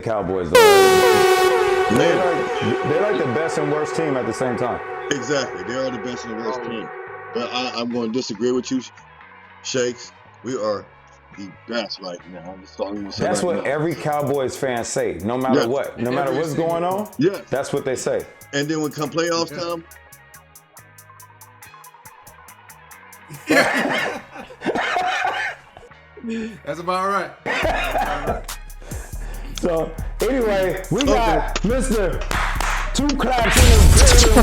Cowboys, though. They're like the best and worst team at the same time. Exactly. They are the best and the worst team. But I'm going to disagree with you, Shakes. We are the best right now. That's what every Cowboys fan say. No matter what. No matter what's going on, that's what they say. And then when come playoffs time, that's about right. So anyway, we got Mr. Two Claps in the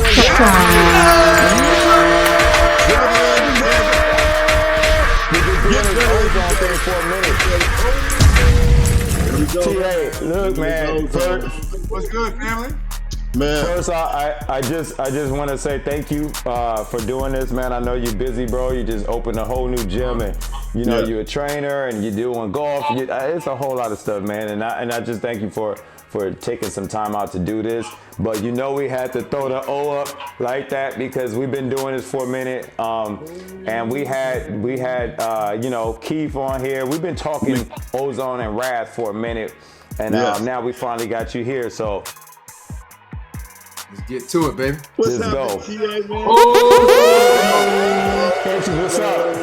building. TA, look, man. What's good, family? man. First, I just want to say thank you for doing this, man. I know you're busy, bro. You just opened a whole new gym, and you know you're a trainer, and you're doing golf. It's a whole lot of stuff, man. And I just thank you for taking some time out to do this. But you know we had to throw the O up like that because we've been doing this for a minute. And we had you know, Keith on here. We've been talking Ozone and Wrath for a minute, and now we finally got you here. So let's get to it, baby. Let's go. TA, man? What's up?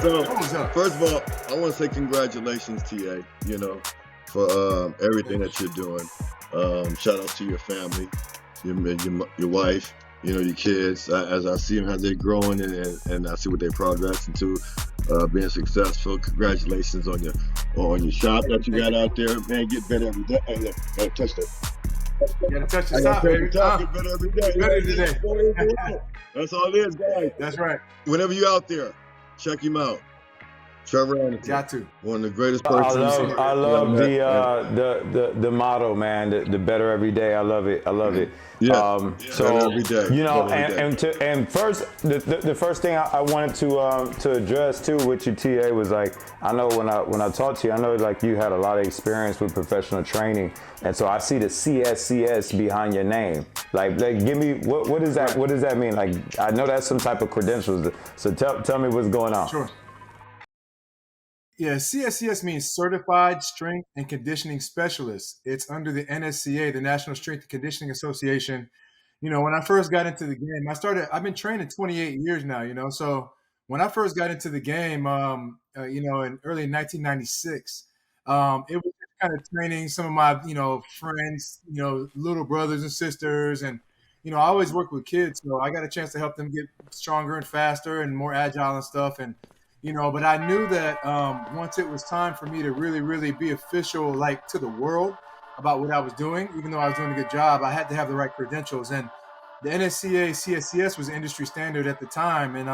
So, first of all, I want to say congratulations, TA, you know, for everything that you're doing. Shout out to your family, your wife, you know, your kids. As I see them, how they're growing, and I see what they progress into being successful. Congratulations on your shop that you got out there. Man, get better every day. Hey, look, touch that. You gotta touch the top, baby. Get better every day. Better today. That's all it is, guys. That's right. Whenever you're out there, check him out. Trevor Anderson. Got to. One of the greatest persons. I love the motto, man. The better every day. I love it. Yeah. So every day. You know, and first, the first thing I wanted to address too with you, TA, was like, I know when I talked to you, I know like you had a lot of experience with professional training, and so I see the CSCS behind your name. Like give me what is that? What does that mean? Like, I know that's some type of credentials. So tell me what's going on. Sure. Yeah, CSCS means Certified Strength and Conditioning Specialist. It's under the NSCA, the National Strength and Conditioning Association. You know, when I first got into the game, I've been training 28 years now, you know. So when I first got into the game, you know, in early 1996, it was kind of training some of my, you know, friends, you know, little brothers and sisters. And, you know, I always work with kids. So I got a chance to help them get stronger and faster and more agile and stuff. And, you know, but I knew that once it was time for me to really, really be official, like to the world about what I was doing, even though I was doing a good job, I had to have the right credentials. And the NSCA CSCS was industry standard at the time. And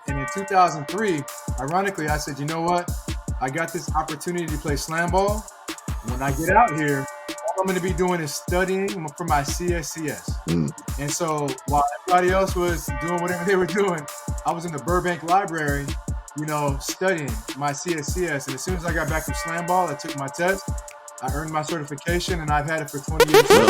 in 2003, ironically, I said, you know what? I got this opportunity to play SlamBall. When I get out here, all I'm going to be doing is studying for my CSCS. And so while everybody else was doing whatever they were doing, I was in the Burbank Library, you know, studying my CSCS. And as soon as I got back from SlamBall, I took my test, I earned my certification, and I've had it for 20 years. So, the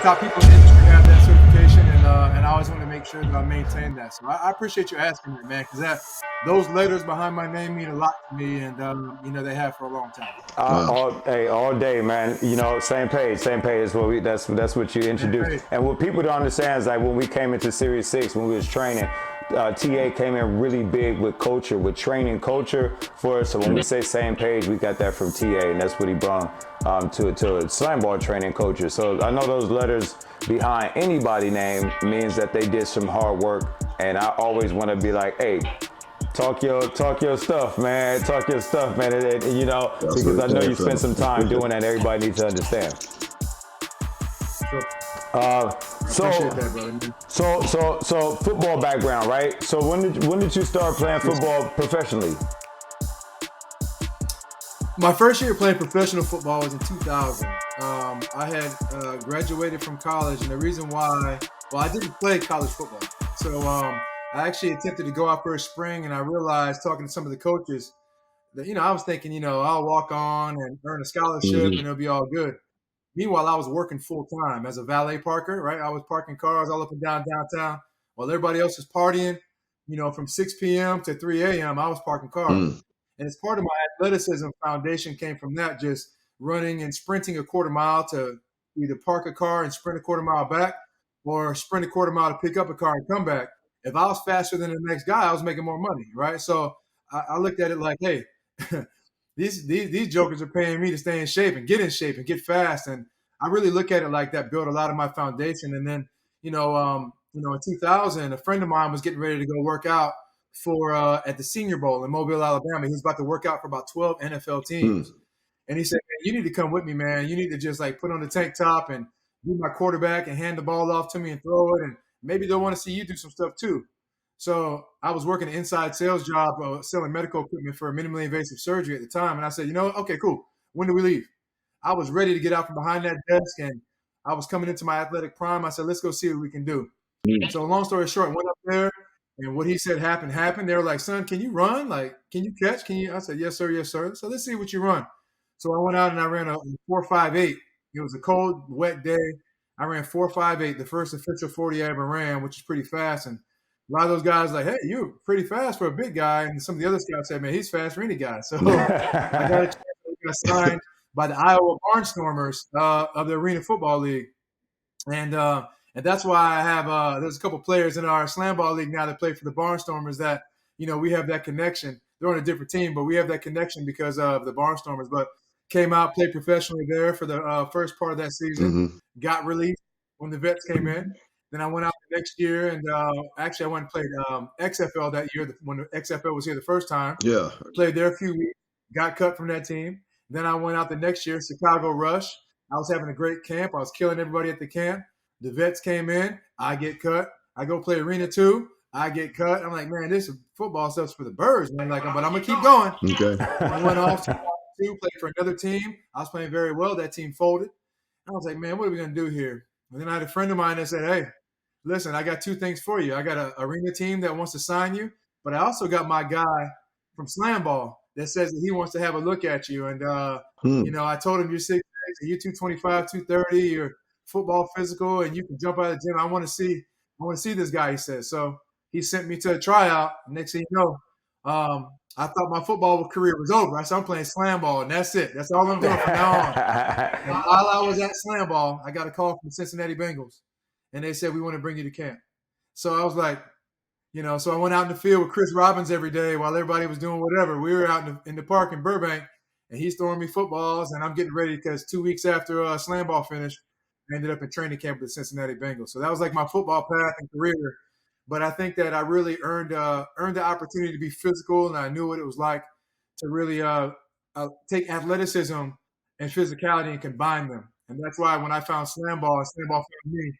top people in the industry have that certification, and I always want to make sure that I maintain that. So I appreciate you asking me, man, because those letters behind my name mean a lot to me, and you know, they have for a long time. All day, man. You know, same page. That's what you introduced. And what people don't understand is like when we came into Series 6, when we was training, TA came in really big with culture, with training culture for us. So when we say same page, we got that from TA, and that's what he brought to SlamBall training culture. So I know those letters behind anybody name means that they did some hard work, and I always want to be like, hey, talk your stuff, man. Talk your stuff, man. And, you know, because I know you spent some time doing that. Everybody needs to understand. Sure. So football background, right? So when did you start playing football professionally? My first year playing professional football was in 2000. I had graduated from college, and the reason why, well, I didn't play college football. So I actually attempted to go out for a spring, and I realized, talking to some of the coaches, that, you know, I was thinking, you know, I'll walk on and earn a scholarship and it'll be all good. Meanwhile, I was working full time as a valet parker, right? I was parking cars all up and down downtown while everybody else was partying, you know, from 6 p.m. to 3 a.m. I was parking cars. And as part of my athleticism foundation came from that, just running and sprinting a quarter mile to either park a car and sprint a quarter mile back, or sprint a quarter mile to pick up a car and come back. If I was faster than the next guy, I was making more money, right? So I looked at it like, hey, these jokers are paying me to stay in shape and get fast. And I really look at it like that, built a lot of my foundation. And then, in 2000, a friend of mine was getting ready to go work out for at the Senior Bowl in Mobile, Alabama. He was about to work out for about 12 NFL teams. And he said, man, you need to come with me, man. You need to just like put on the tank top and be my quarterback and hand the ball off to me and throw it. And maybe they'll want to see you do some stuff too. So I was working an inside sales job selling medical equipment for minimally invasive surgery at the time. And I said, okay, cool. When do we leave? I was ready to get out from behind that desk, and I was coming into my athletic prime. I said, let's go see what we can do. So long story short, went up there, and what he said happened. They were like, son, can you run? Like, can you catch? I said, yes, sir. Yes, sir. So let's see what you run. So I went out and I ran a 4.58. It was a cold, wet day. I ran 4.58, the first official 40 I ever ran, which is pretty fast. And a lot of those guys like, hey, you're pretty fast for a big guy. And some of the other scouts said, man, he's fast for any guy. So I got a chance to get signed by the Iowa Barnstormers of the Arena Football League. And that's why I have there's a couple players in our SlamBall League now that play for the Barnstormers that, we have that connection. They're on a different team, but we have that connection because of the Barnstormers. But came out, played professionally there for the first part of that season, got released when the vets came in. Then I went out the next year, and actually I went and played XFL that year when the XFL was here the first time. Yeah. Played there a few weeks, got cut from that team. Then I went out the next year, Chicago Rush. I was having a great camp. I was killing everybody at the camp. The vets came in. I get cut. I go play Arena 2. I get cut. I'm like, man, this football stuff's for the birds, man. Like, but I'm going to keep going. Okay. I went off to played for another team. I was playing very well. That team folded. I was like, man, what are we going to do here? And then I had a friend of mine that said, hey, listen, I got two things for you. I got an arena team that wants to sign you, but I also got my guy from SlamBall that says that he wants to have a look at you. And, I told him you're 6'6", you're 225, 230, you're football physical, and you can jump out of the gym. I want to see this guy, he says. So he sent me to a tryout. Next thing you know, I thought my football career was over. I said, I'm playing SlamBall, and that's it. That's all I'm doing from now on. And while I was at SlamBall, I got a call from the Cincinnati Bengals, and they said, we want to bring you to camp. So I was like, so I went out in the field with Chris Robbins every day while everybody was doing whatever. We were out in the park in Burbank, and he's throwing me footballs, and I'm getting ready because 2 weeks after SlamBall finished, I ended up in training camp with the Cincinnati Bengals. So that was like my football path and career. But I think that I really earned the opportunity to be physical, and I knew what it was like to really take athleticism and physicality and combine them. And that's why when I found SlamBall found me,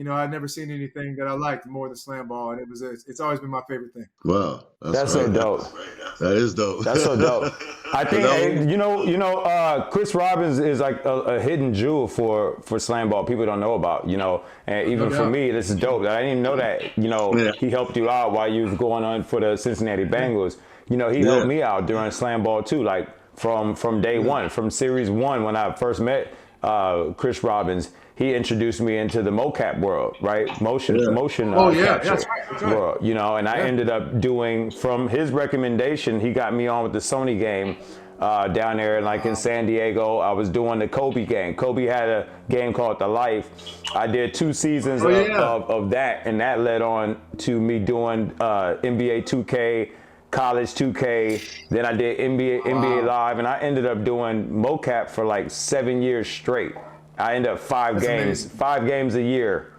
I'd never seen anything that I liked more than SlamBall, and it's always been my favorite thing. Wow, that's so dope. That is dope. That's so dope. I think Chris Robbins is like a hidden jewel for SlamBall. People don't know about, and even for me, this is dope. I didn't even know that, he helped you out while you was going on for the Cincinnati Bengals. He helped me out during SlamBall too, like from day one, from series 1 when I first met Chris Robbins. He introduced me into the mocap world, right? Motion capture that's right. world, and I ended up doing, from his recommendation, he got me on with the Sony game down there, like in San Diego. I was doing the Kobe game. Kobe had a game called The Life. I did 2 seasons of that, and that led on to me doing NBA 2K, College 2K, then I did NBA Live, and I ended up doing mocap for like 7 years straight. I ended up 5 games a year.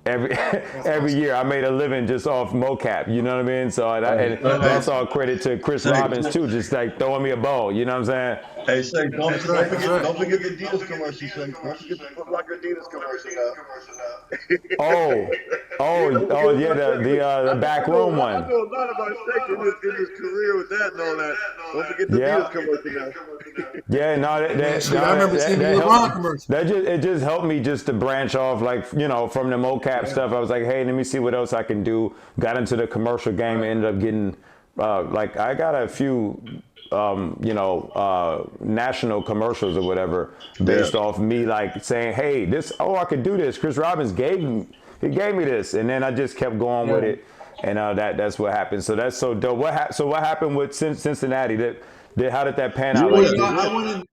Every year I made a living just off mocap, you know what I mean? So and that's all credit to Chris Robbins too, just like throwing me a ball, you know what I'm saying? Hey, Shane, don't forget the Adidas commercial, Shane. Don't forget the Foot Locker Adidas commercial now. Oh yeah, the back room one. I know a lot about Shane in his career with that and all that. Don't forget the Adidas commercial now. Yeah, I remember seeing the LeBron commercial. It just helped me just to branch off, like, from the mocap stuff. I was like, hey, let me see what else I can do. Got into the commercial game and ended up getting, I got a few, national commercials or whatever based off me, like, saying, hey, I could do this. Chris Robbins gave me this. And then I just kept going with it. And that's what happened. So that's so dope. So what happened with Cincinnati? How did that pan out?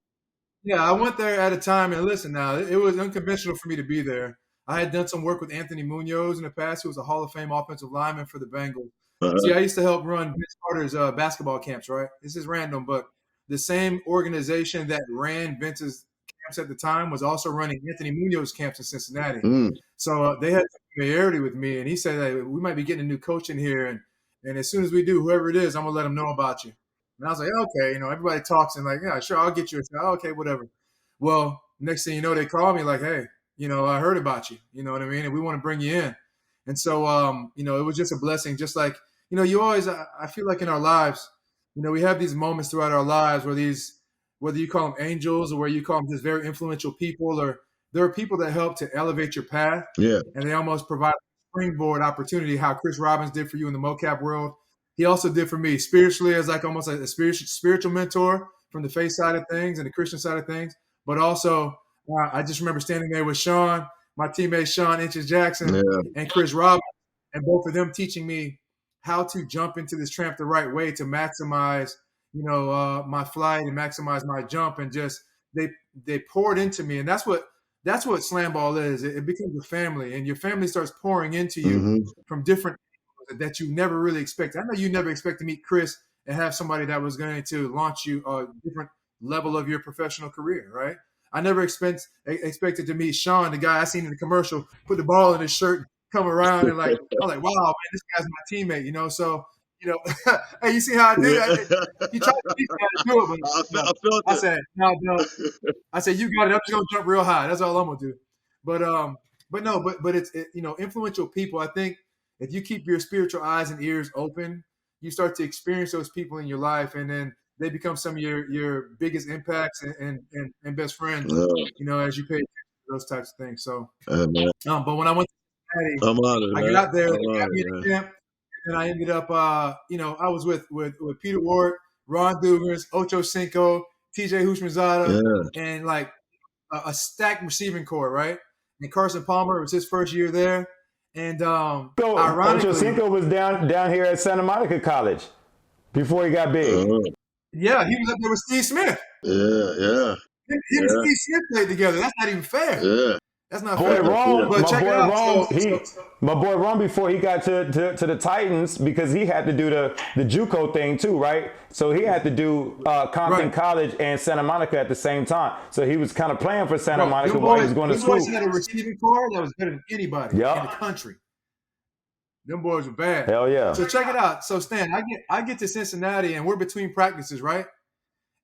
Yeah, I went there at a time, and listen now, it was unconventional for me to be there. I had done some work with Anthony Munoz in the past, who was a Hall of Fame offensive lineman for the Bengals. See, Uh-huh. I used to help run Vince Carter's basketball camps, right? This is random, but the same organization that ran Vince's camps at the time was also running Anthony Munoz camps in Cincinnati. Mm. So they had familiarity with me, and he said, hey, we might be getting a new coach in here, and as soon as we do, whoever it is, I'm gonna let them know about you. And I was like, okay, everybody talks and like, yeah, sure, I'll get you. Okay, whatever. Well, next thing you know, they call me like, hey, I heard about you. You know what I mean? And we want to bring you in. And so, it was just a blessing. Just like, you always, I feel like in our lives, we have these moments throughout our lives where whether you call them angels or where you call them just very influential people, or there are people that help to elevate your path. Yeah. And they almost provide a springboard opportunity, how Chris Robbins did for you in the mocap world. He also did for me spiritually as like almost like a spiritual mentor from the faith side of things and the Christian side of things. But also, I just remember standing there with Sean, my teammate Sean Inches Jackson, and Chris Robbins, and both of them teaching me how to jump into this tramp the right way to maximize, my flight and maximize my jump. And just they poured into me, and that's what SlamBall is. It becomes a family, and your family starts pouring into you from different that you never really expected. I know you never expect to meet Chris and have somebody that was going to launch you a different level of your professional career, right? I never expected to meet Sean, the guy I seen in the commercial, put the ball in his shirt, come around, and like, I'm like, wow, man, this guy's my teammate, So, hey, you see how I did it? He tried to teach me how to do it, but I felt I it. said, no, I said, you got it. I'm just gonna jump real high. That's all I'm gonna do. But it's influential people. I think if you keep your spiritual eyes and ears open, you start to experience those people in your life, and then they become some of your biggest impacts and best friends. As you pay attention to those types of things. So, but when I went to Cincinnati, I got there, they got me in the camp, and I ended up, I was with Peter Ward, Ron Dugans, Ocho Cinco, TJ Hushmanzada, and like a stacked receiving core, right? And Carson Palmer, it was his first year there. And ironically, Ocho Cinco was down here at Santa Monica College before he got big. Yeah, he was up there with Steve Smith. Yeah. He and Steve Smith played together. That's not even fair. Yeah. That's not fair. My boy Ron, before he got to the Titans, because he had to do the JUCO thing too, right? So he had to do Compton College and Santa Monica at the same time. So he was kind of playing for Santa Monica while he was going to school. Boys had a receiving core that was better than anybody in the country. Them boys were bad. Hell yeah. So check it out. So Stan, I get to Cincinnati and we're between practices, right?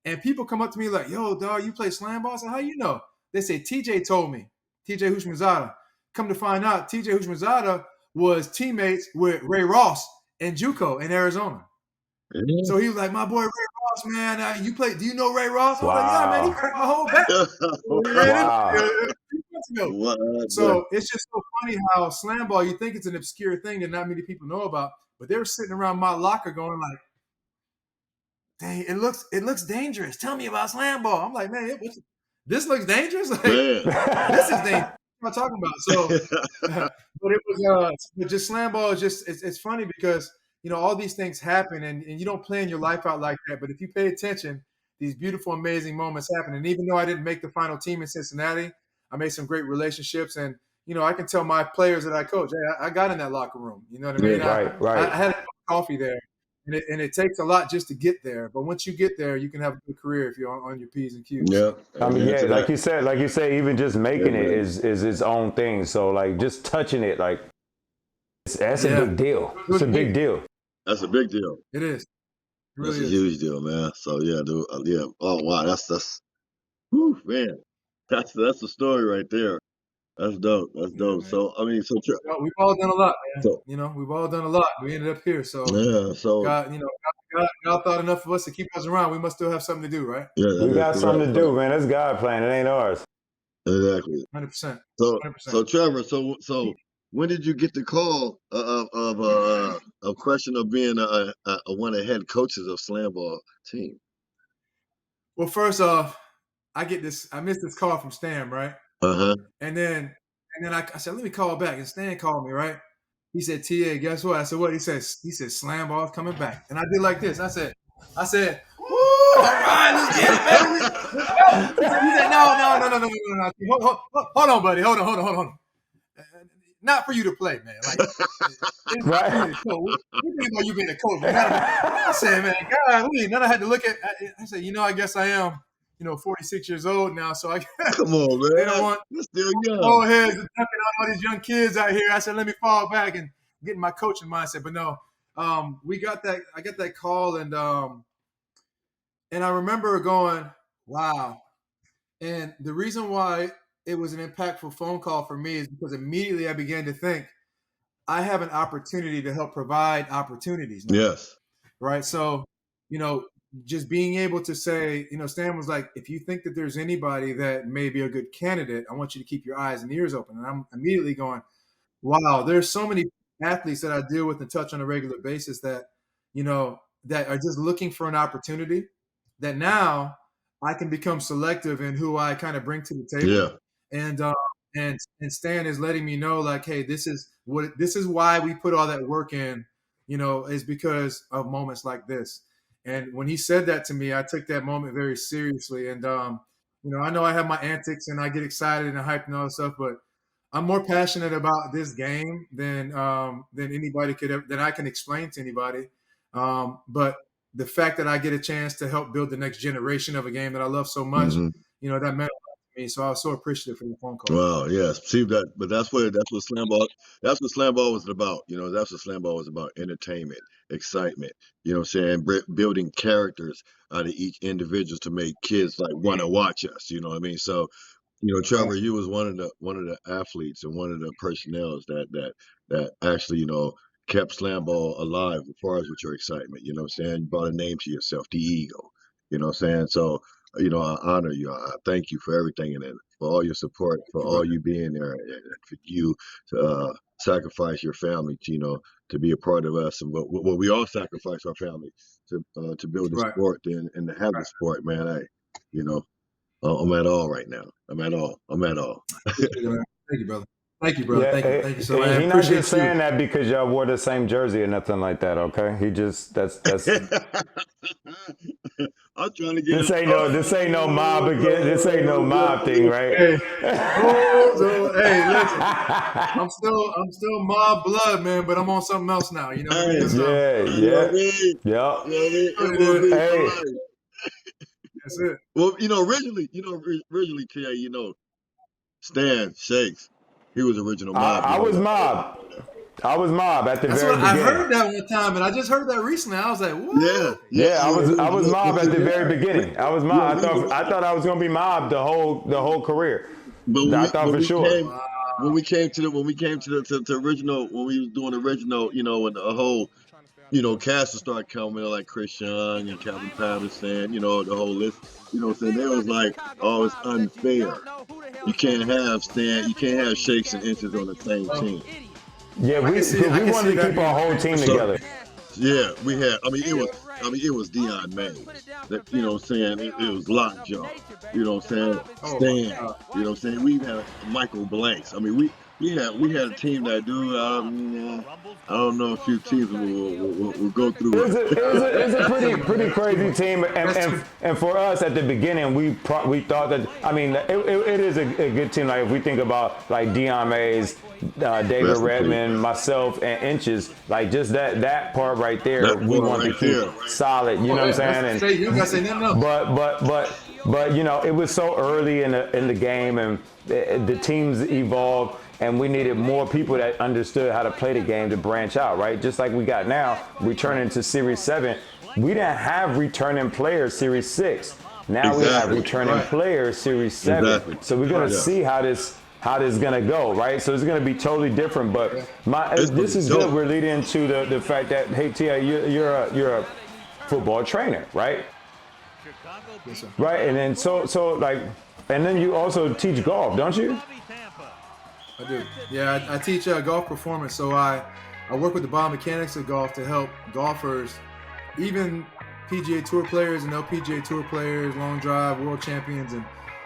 And people come up to me like, yo, dog, you play SlamBall? I said, how you know? They say, TJ told me. TJ Hushmanzada. Come to find out, TJ Hushmanzada was teammates with Ray Ross in JUCO in Arizona. Mm-hmm. So he was like, my boy Ray Ross, man, do you know Ray Ross? I was like, yeah, man, he cracked my whole back. So it's just so funny how SlamBall, you think it's an obscure thing that not many people know about, but they were sitting around my locker going like, dang, it looks dangerous. Tell me about SlamBall. I'm like, man, this looks dangerous. Like, this is dangerous. What am I talking about? So, but it was but just SlamBall is just it's funny because all these things happen and you don't plan your life out like that. But if you pay attention, these beautiful, amazing moments happen. And even though I didn't make the final team in Cincinnati, I made some great relationships. And I can tell my players that I coach, hey, I got in that locker room. You know what I mean? Right. I had a cup of coffee there. And it takes a lot just to get there, but once you get there, you can have a good career if you're on your P's and Q's. Yeah, I mean, like you said, even just making it is its own thing. So like just touching it, like that's a big deal. It's a big deal. That's a big deal. It is. It really that's a huge deal, man. So yeah, dude. Yeah. Oh wow, that's. Whew, man, that's the story right there. That's dope. That's dope. So I mean, we've all done a lot, man. So, we've all done a lot. We ended up here, so yeah. So God thought enough of us to keep us around. We must still have something to do, right? Yeah, we got something to do, man. That's God plan. It ain't ours. Exactly. 100%. So Trevor, so when did you get the call of a question of being one of the head coaches of SlamBall team? Well, first off, I missed this call from Stan, right? And then I said, let me call back. And Stan called me, right? He said, TA, guess what? I said, what? He said, SlamBall's coming back. And I did like this. I said, woo! right, let's get it, baby. Let's go. He said, no. Hold on, buddy. Hold on. Not for you to play, man. Like, it's not for you to coach. We think about you being a coach, man. I said, man, God, then I had to look at. I said, I guess I am, 46 years old now, so I Come on, man. they don't want You're still young. old heads jumping on all these young kids out here. I said, let me fall back and get in my coaching mindset. But no, we got that. I got that call, and I remember going, wow. And the reason why it was an impactful phone call for me is because immediately I began to think, I have an opportunity to help provide opportunities now. Yes. Right. So, just being able to say, Stan was like, if you think that there's anybody that may be a good candidate, I want you to keep your eyes and ears open. And I'm immediately going, wow, there's so many athletes that I deal with and touch on a regular basis that, that are just looking for an opportunity, that now I can become selective in who I kind of bring to the table. Yeah. And Stan is letting me know, like, hey, this is why we put all that work in, is because of moments like this. And when he said that to me, I took that moment very seriously. And I know I have my antics and I get excited and hyped and all that stuff, but I'm more passionate about this game than anybody than I can explain to anybody. But the fact that I get a chance to help build the next generation of a game that I love so much, that meant a lot to me. So I was so appreciative for the phone call. Wow, yes. See that, but that's what SlamBall was about. That's what SlamBall was about: entertainment, excitement. Building characters out of each individual to make kids like want to watch us. You know what I mean? So, Trevor, you was one of the athletes and one of the personnels that actually kept SlamBall alive as far as with your excitement. You know what I'm saying? You brought a name to yourself, the Eagle. You know what I'm saying? So, I honor you. I thank you for everything and for all your support, for all you being there, and for you to sacrifice your family, to be a part of us. And what we all sacrifice our family to build the sport and to have the sport, man. I'm at all right now. I'm at all. Thank you, brother. Thank you, brother. Yeah, thank you so much. He's not just saying that because y'all wore the same jersey or nothing like that, okay? He just that's I'm trying to get this ain't no mob again. This ain't no mob thing, right? Hey, listen. I'm still mob blood, man, but I'm on something else now. You know what I mean? Yeah. Hey. That's it. Well, originally, TA, Stan Shakes, he was original mob. I was mob. I was mob at the very beginning. I heard that one time, and I just heard that recently. I was like, what? Yeah. I was mob at the very beginning. I was mob. I thought I was gonna be mob the whole career. But I thought for sure. When we came to the original, when we was doing original, when the whole, cast started coming, like Chris Young and Calvin Patterson, the whole list, they was like, oh, it's unfair. You can't have Shakes and Inches on the same team. Yeah, we wanted to keep our whole team together. Yeah, we had. It was Deion Mays. That, you know what I'm saying? It was Lockjaw. You know what I'm saying? Stan. You know what I'm saying? We had Michael Blanks. We had a team that I don't know, a few teams will go through it. It was a pretty crazy team, and for us at the beginning, we thought that it is a good team. Like if we think about like Deion Mays, David Redmond, myself, and Inches, like just that part right there, we want to keep solid. You know what I'm saying? You gotta say nothing else. But it was so early in the game, and the teams evolved. And we needed more people that understood how to play the game to branch out, right? Just like we got now, returning to Series 7. We didn't have returning players Series 6. Now we have returning players Series 7. Exactly. So we're going to see how this going to go, right? So it's going to be totally different. But this is good. We're leading into the fact that, hey, Tia, you're a football trainer, right? Yes, sir. Right, and then and then you also teach golf, don't you? I do. Yeah, I teach golf performance. So I work with the biomechanics of golf to help golfers, even PGA Tour players and LPGA Tour players, long drive, world champions, and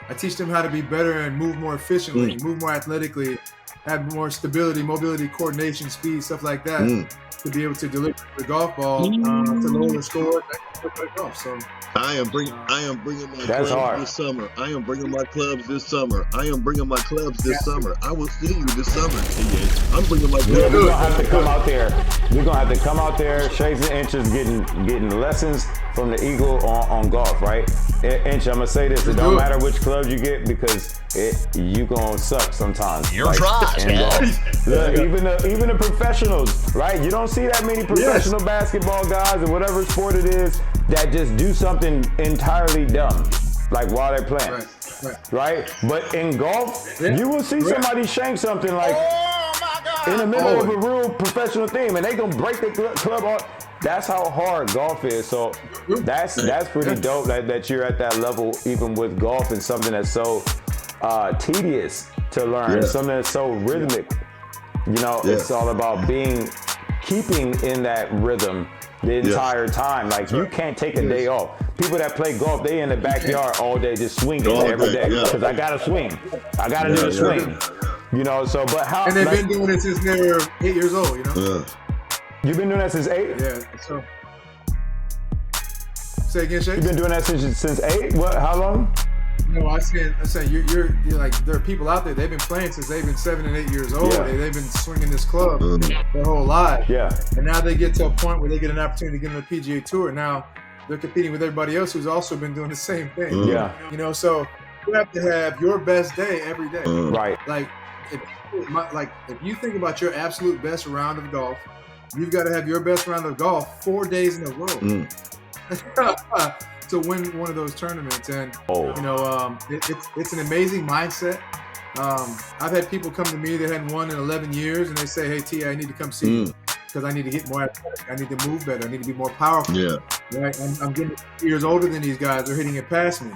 I teach them how to be better and move more efficiently, move more athletically, have more stability, mobility, coordination, speed, stuff like that. to be able to deliver the golf ball to lower the score. So I am bringing my That's clubs hard. this summer. I am bringing my clubs this summer. I am bringing my clubs this summer. I will see you this summer, TA. I'm bringing my clubs. Yeah, we're gonna have to come out there. We're gonna have to come out there, shakes and inches, getting lessons from the Eagle on golf, right? Inch, I'm gonna say this: it don't matter which club you get because you gonna suck sometimes. You're trash, in man. golf. Look, even the professionals, right? You don't see that many professional basketball guys or whatever sport it is that just do something entirely dumb, like while they're playing. Right? But in golf, you will see somebody shank something like in the middle of a real professional thing, and they gonna break the club off. That's how hard golf is. So that's pretty dope that you're at that level, even with golf, and something that's so tedious to learn, something that's so rhythmic. You know, it's all about keeping in that rhythm the entire time. Like you can't take a day off. People that play golf, they in the backyard all day just swinging every day because I gotta swing. I gotta do the swing. You know, so but how? And they've been doing it since they were 8 years old. You know. You've been doing that since 8? Yeah. So say again, Shay. You've been doing that since 8? What? How long? No, I'm saying you're like, there are people out there, they've been playing since they've been 7 and 8 years old. They've been swinging this club their whole life. Yeah. And now they get to a point where they get an opportunity to get on the PGA Tour. Now they're competing with everybody else who's also been doing the same thing. Yeah. You know, so you have to have your best day every day. Right. Like if you think about your absolute best round of golf, you've got to have your best round of golf 4 days in a row. To win one of those tournaments. And you know, it's an amazing mindset. I've had people come to me that hadn't won in 11 years, and they say, "Hey, T, I need to come see you because I need to get more athletic. I need to move better. I need to be more powerful." Yeah, right. I'm getting years older than these guys. They're hitting it past me,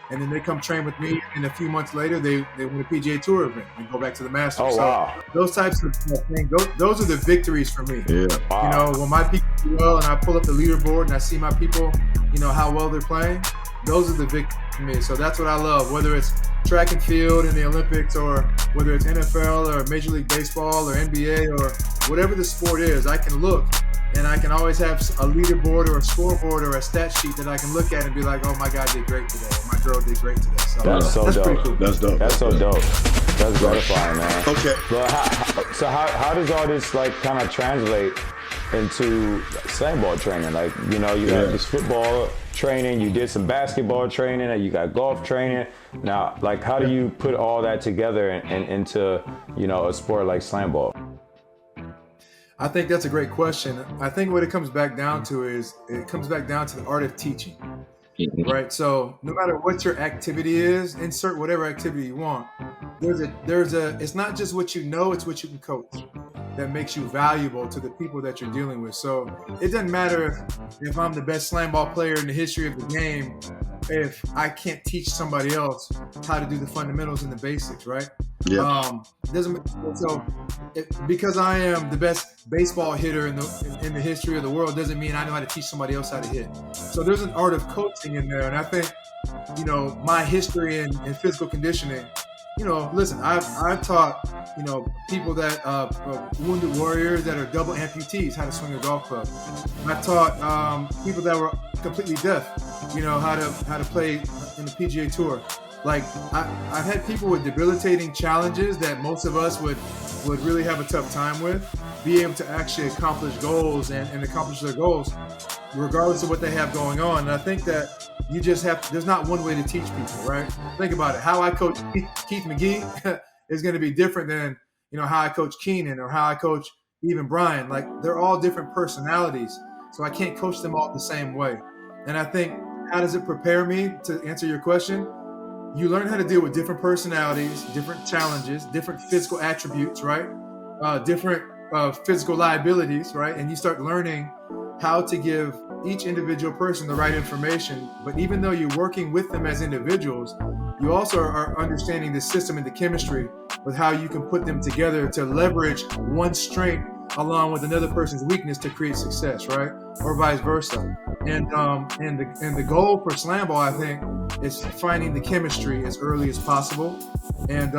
and then they come train with me, and a few months later, they win a PGA Tour event and go back to the Masters. Oh, wow. So those types of things, those are the victories for me. Yeah. Wow. You know, when my people do well, and I pull up the leaderboard and I see my people, you know, how well they're playing, those are the victories for me. So that's what I love, whether it's track and field in the Olympics or whether it's NFL or Major League Baseball or NBA or whatever the sport is. I can look and I can always have a leaderboard or a scoreboard or a stat sheet that I can look at and be like, oh, my guy did great today, or my girl did great today. So that's so dope. Pretty cool. That's dope. That's so dope. That's gratifying, man. Okay. But how does all this like kind of translate into SlamBall training? Like, you know, you got this football training, you did some basketball training, and you got golf training. Now, like, how do you put all that together and into, you know, a sport like SlamBall? I think that's a great question. I think what it comes back down to is it comes back down to the art of teaching, right? So no matter what your activity is, insert whatever activity you want. It's not just what you know, it's what you can coach that makes you valuable to the people that you're dealing with. So it doesn't matter if I'm the best SlamBall player in the history of the game if I can't teach somebody else how to do the fundamentals and the basics, right? Yeah. Because I am the best baseball hitter in the history of the world doesn't mean I know how to teach somebody else how to hit. So there's an art of coaching in there, and I think, you know, my history in physical conditioning. You know, listen, I've taught, you know, people that wounded warriors that are double amputees how to swing a golf club. I've taught people that were completely deaf, you know, how to play in the PGA Tour. Like I've had people with debilitating challenges that most of us would really have a tough time with, be able to actually accomplish goals and accomplish their goals, regardless of what they have going on. And I think that you just there's not one way to teach people, right? Think about it. How I coach Keith McGee is going to be different than, you know, how I coach Keenan or how I coach even Brian. Like, they're all different personalities. So I can't coach them all the same way. And I think, how does it prepare me to answer your question? You learn how to deal with different personalities, different challenges, different physical attributes, right? Different physical liabilities, right? And you start learning how to give each individual person the right information. But even though you're working with them as individuals, you also are understanding the system and the chemistry with how you can put them together to leverage one strength along with another person's weakness to create success, right? Or vice versa. And the goal for SlamBall, I think, is finding the chemistry as early as possible. And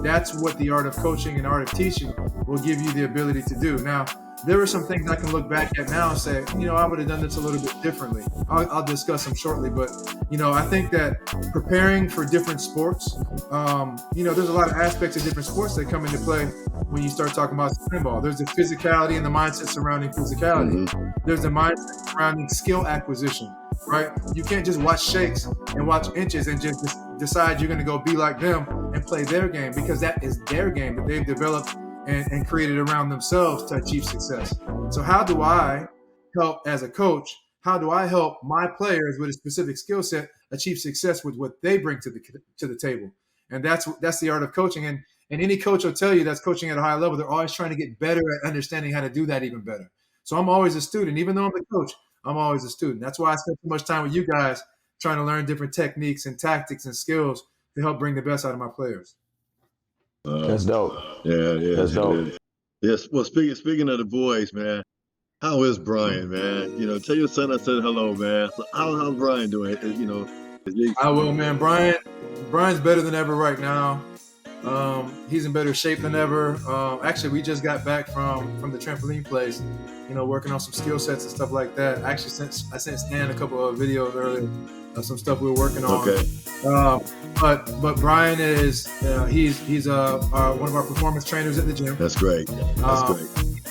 that's what the art of coaching and art of teaching will give you the ability to do. Now, there are some things I can look back at now and say, I would have done this a little bit differently. I'll discuss them shortly, but I think that preparing for different sports, there's a lot of aspects of different sports that come into play when you start talking about SlamBall. There's the physicality and the mindset surrounding physicality. There's the mindset surrounding skill acquisition, right? You can't just watch shakes and watch inches and just decide you're going to go be like them and play their game, because that is their game that they've developed and created around themselves to achieve success. So how do I help as a coach? How do I help my players with a specific skill set achieve success with what they bring to the table? And that's the art of coaching. And any coach will tell you that's coaching at a high level. They're always trying to get better at understanding how to do that even better. So I'm always a student. Even though I'm the coach, I'm always a student. That's why I spend so much time with you guys trying to learn different techniques and tactics and skills to help bring the best out of my players. That's dope. Yeah. That's dope. Yes. Well, speaking of the boys, man, how is Brian, man? Tell your son I said hello, man. So how's Brian doing? I will, man. Brian's better than ever right now. He's in better shape than ever. Actually, we just got back from the trampoline place, working on some skill sets and stuff like that. Actually, I sent Stan a couple of videos earlier of some stuff we were working on. Okay. But Brian is he's one of our performance trainers at the gym. That's great.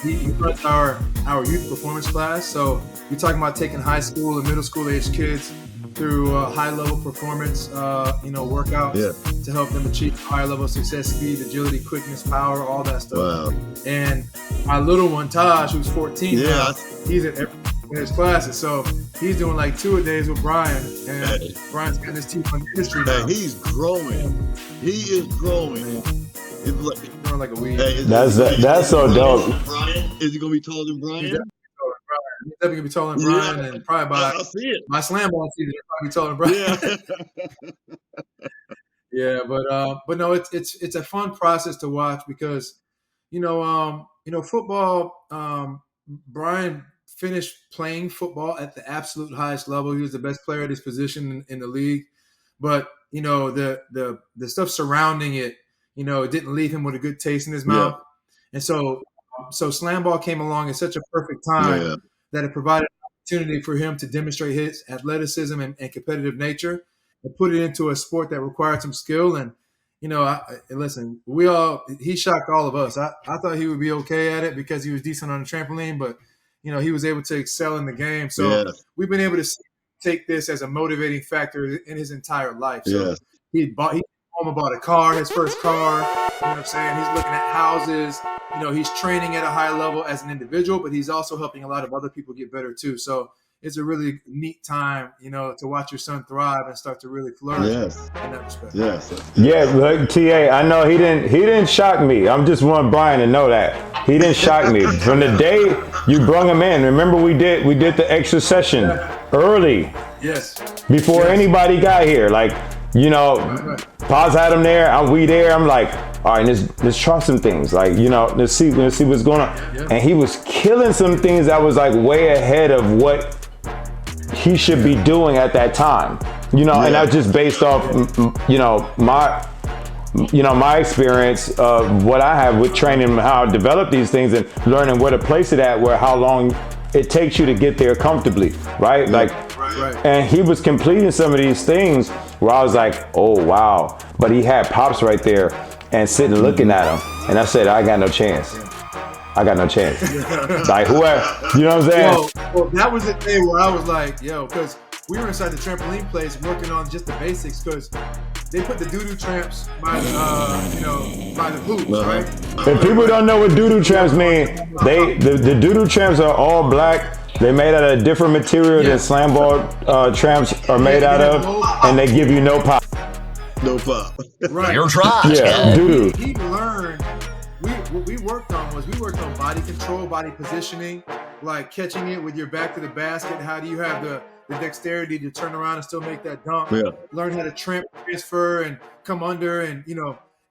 He runs our youth performance class. So you're talking about taking high school and middle school age kids through high level performance, workouts to help them achieve higher level of success, speed, agility, quickness, power, all that stuff. Wow. And my little one, Taj, who's 14 now, he's at every in his classes. So he's doing like 2 a days with Brian, and Brian's getting his teeth on the industry now. He's growing. He is growing. It's growing like a weed. That's so dope. Brian, is he gonna be taller than Brian? He's definitely gonna be taller than Brian, and probably by my SlamBall season, he'll probably be taller than Brian. Yeah, but no, it's a fun process to watch because, football. Brian finished playing football at the absolute highest level. He was the best player at his position in the league, but the stuff surrounding it, it didn't leave him with a good taste in his mouth, and so SlamBall came along at such a perfect time that it provided an opportunity for him to demonstrate his athleticism and competitive nature and put it into a sport that required some skill. And, listen, he shocked all of us. I thought he would be okay at it because he was decent on the trampoline, but, he was able to excel in the game. So we've been able to take this as a motivating factor in his entire life. So he bought a car, his first car, you know what I'm saying? He's looking at houses. He's training at a high level as an individual, but he's also helping a lot of other people get better too. So it's a really neat time, to watch your son thrive and start to really flourish in that respect. Yeah, look, TA, I know he didn't shock me. I'm just want Brian to know that. He didn't shock me. From the day you brung him in, remember we did the extra session early. Yes. Before anybody got here. Like, Paz had him there, we there. I'm like, all right, let's try some things. Like, let's see what's going on. And he was killing some things that was like way ahead of what he should be doing at that time. And that's just based off, my experience of what I have with training, how I develop these things and learning where to place it at, how long it takes you to get there comfortably, right? And he was completing some of these things where I was like, oh, wow. But he had Pops right there and sitting looking at him. And I said, I got no chance. Like, whoever, you know what I'm saying? Well, that was the day where I was like, because we were inside the trampoline place working on just the basics, because they put the doo-doo tramps by the hoops, right? If people don't know what doo-doo tramps mean, the doo-doo tramps are all black. They're made out of different material than SlamBall tramps are made out of, and they give you no pop. No pop. Right. You're trying. Yeah, doo-doo. He learned. What we worked on body control, body positioning, like catching it with your back to the basket. How do you have the dexterity to turn around and still make that dunk? Learn how to transfer and come under, and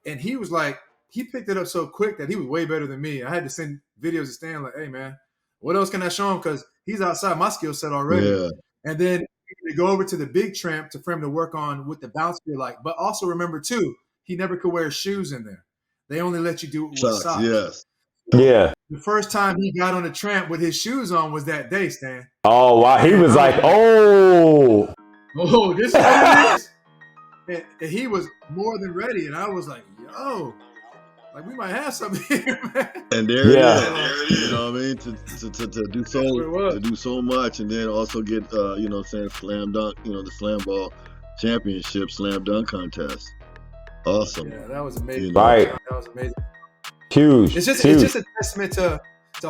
and he was like, he picked it up so quick that he was way better than me. I had to send videos to Stan like, hey man, what else can I show him? Because he's outside my skill set already. And then we go over to the big tramp for him to work on what the bounce feel like. But also remember too, he never could wear shoes in there. They only let you do it with socks. Yes. Yeah. the first time he got on the tramp with his shoes on was that day, Stan. Oh wow, he was like, oh, this is what it is. And he was more than ready, and I was like, yo, like we might have something here, man. And there it is. You know what I mean? To do so much, and then also get slam dunk, the SlamBall championship slam dunk contest. Awesome. Yeah, that was amazing. Right. That was amazing. Huge. It's just a testament to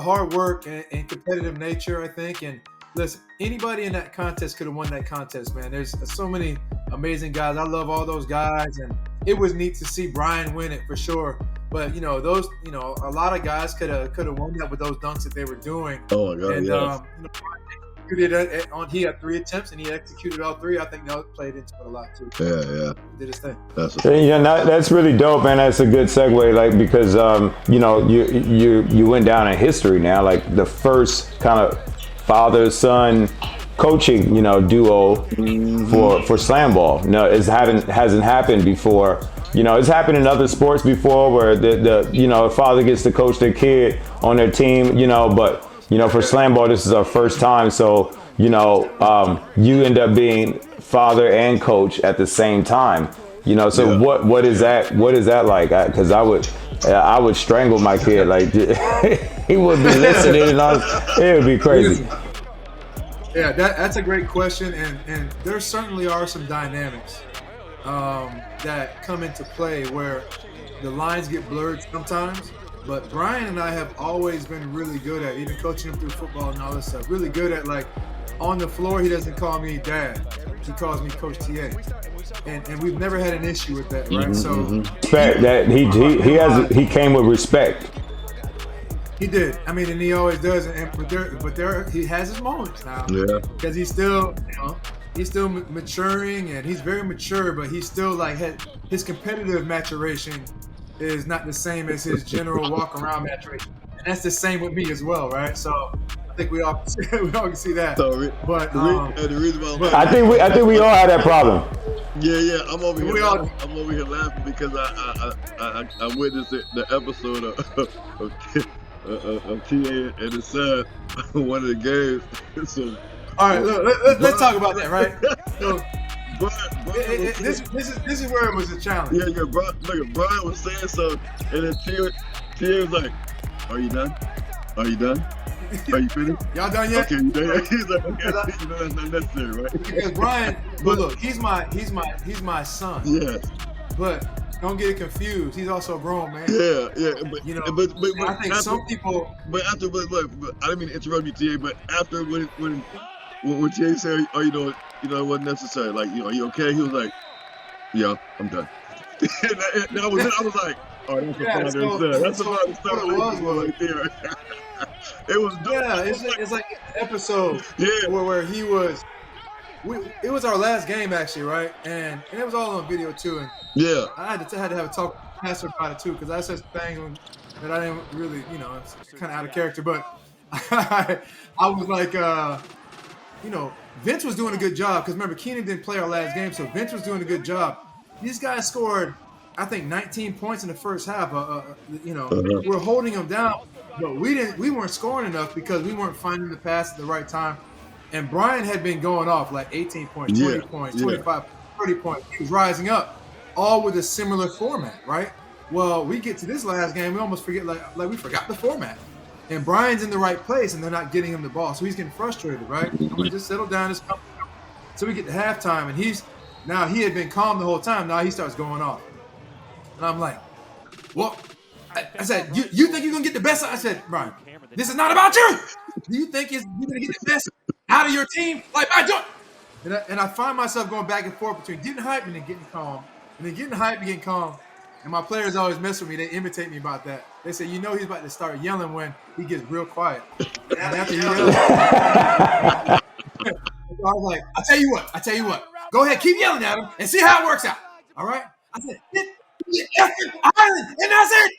hard work and competitive nature, I think. And listen, anybody in that contest could have won that contest, man. There's so many amazing guys. I love all those guys, and it was neat to see Brian win it for sure. But a lot of guys could have won that with those dunks that they were doing. Oh my God! And yes. He had 3 attempts and he executed all 3. I think that played into it a lot too. Yeah. He did his thing. That's really dope, man. That's a good segue, like, because you went down in history now, like the first kind of father-son coaching, duo for SlamBall. No, it hasn't happened before. It's happened in other sports before where the father gets to coach their kid on their team, but for SlamBall, this is our first time. So, you end up being father and coach at the same time. What is that? What is that like? Because I would strangle my kid. Like he would be listening, and it would be crazy. Yeah, that's a great question, and there certainly are some dynamics that come into play where the lines get blurred sometimes. But Brian and I have always been really good at, even coaching him through football and all this stuff, really good at, like, on the floor, he doesn't call me dad. He calls me Coach TA. And we've never had an issue with that, right? So respect that he came with respect. He did. I mean, and he always does. But he has his moments now. Yeah. Because he's still, he's still maturing, and he's very mature, but he's still like his competitive maturation is not the same as his general walk around maturation. And that's the same with me as well, right? So I think we all can see that. So, but the reason why I think we all have that problem. Yeah. I'm over here laughing because I witnessed the episode of TA and his son one of the games. So, all right, look, let's talk about that, right? So, this is where it was a challenge. Yeah. Brian was saying something, and then Tia was like, "Are you done? Are you done? Are you finished? Y'all done yet?" Okay, you done? He's like, "Okay, that's not necessary, right?" Because Brian, but look, he's my son. Yes. But don't get it confused. He's also a grown man. Yeah. But I think some people. But I didn't mean to interrupt you, Tia. But after when Tia said, "Are you doing?" It wasn't necessary. Like, are you okay? He was like, "Yeah, I'm done." and I was like, "Oh, that's the father and son. That's the father and son right there." It was dope. Yeah, it's like an episode where he was. It was our last game actually, right? And it was all on video too. And yeah, I had to have a talk with Pastor about it too, because I said things that I didn't really, it's kind of out of character. But I was like, Vince was doing a good job, because remember, Keenan didn't play our last game, so Vince was doing a good job. These guys scored, I think, 19 points in the first half. We're holding them down, but we weren't scoring enough because we weren't finding the pass at the right time. And Brian had been going off like 18 points, 20 points, 25, 30 points. He was rising up, all with a similar format, right? Well, we get to this last game, we almost forget, like we forgot the format. And Brian's in the right place, and they're not getting him the ball. So he's getting frustrated, right? I'm going to just settle down. So we get to halftime, and he had been calm the whole time. Now he starts going off. And I'm like, well, I said, you think you're going to get the best? I said, Brian, this is not about you. Do you think you're going to get the best out of your team? Like, my job. And I find myself going back and forth between getting hyped and then getting calm. And then getting hyped and getting calm. And my players always mess with me. They imitate me about that. They say, he's about to start yelling when he gets real quiet. And after he yells, I was like, I tell you what. Go ahead, keep yelling at him and see how it works out. All right? I said, island, and that's it.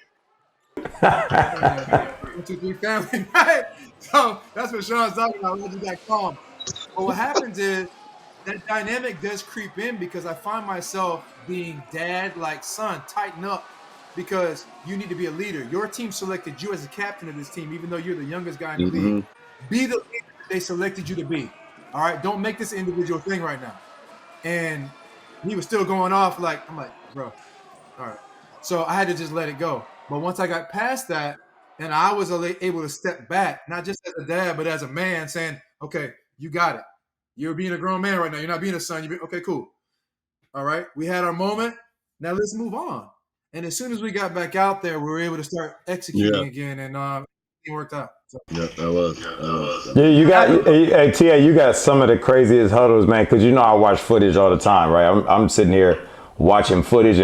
1, 2, 3 family, right? So that's what Sean's talking about. When you got calm. But what happens is that dynamic does creep in, because I find myself being dad, like, son, tighten up. because you need to be a leader. Your team selected you as the captain of this team, even though you're the youngest guy in the Mm-hmm. league. Be the leader that they selected you to be. All right, don't make this an individual thing right now. And he was still going off like, I'm like, bro, all right. So I had to just let it go. But once I got past that, and I was able to step back, not just as a dad, but as a man, saying, okay, you got it. You're being a grown man right now. You're not being a son. Okay, cool. All right. We had our moment. Now let's move on. And as soon as we got back out there, we were able to start executing again, and it worked out. So. Yeah, that was. Yeah, you got, hey, Tia, you got some of the craziest huddles, man, because you know I watch footage all the time, right? I'm sitting here watching footage,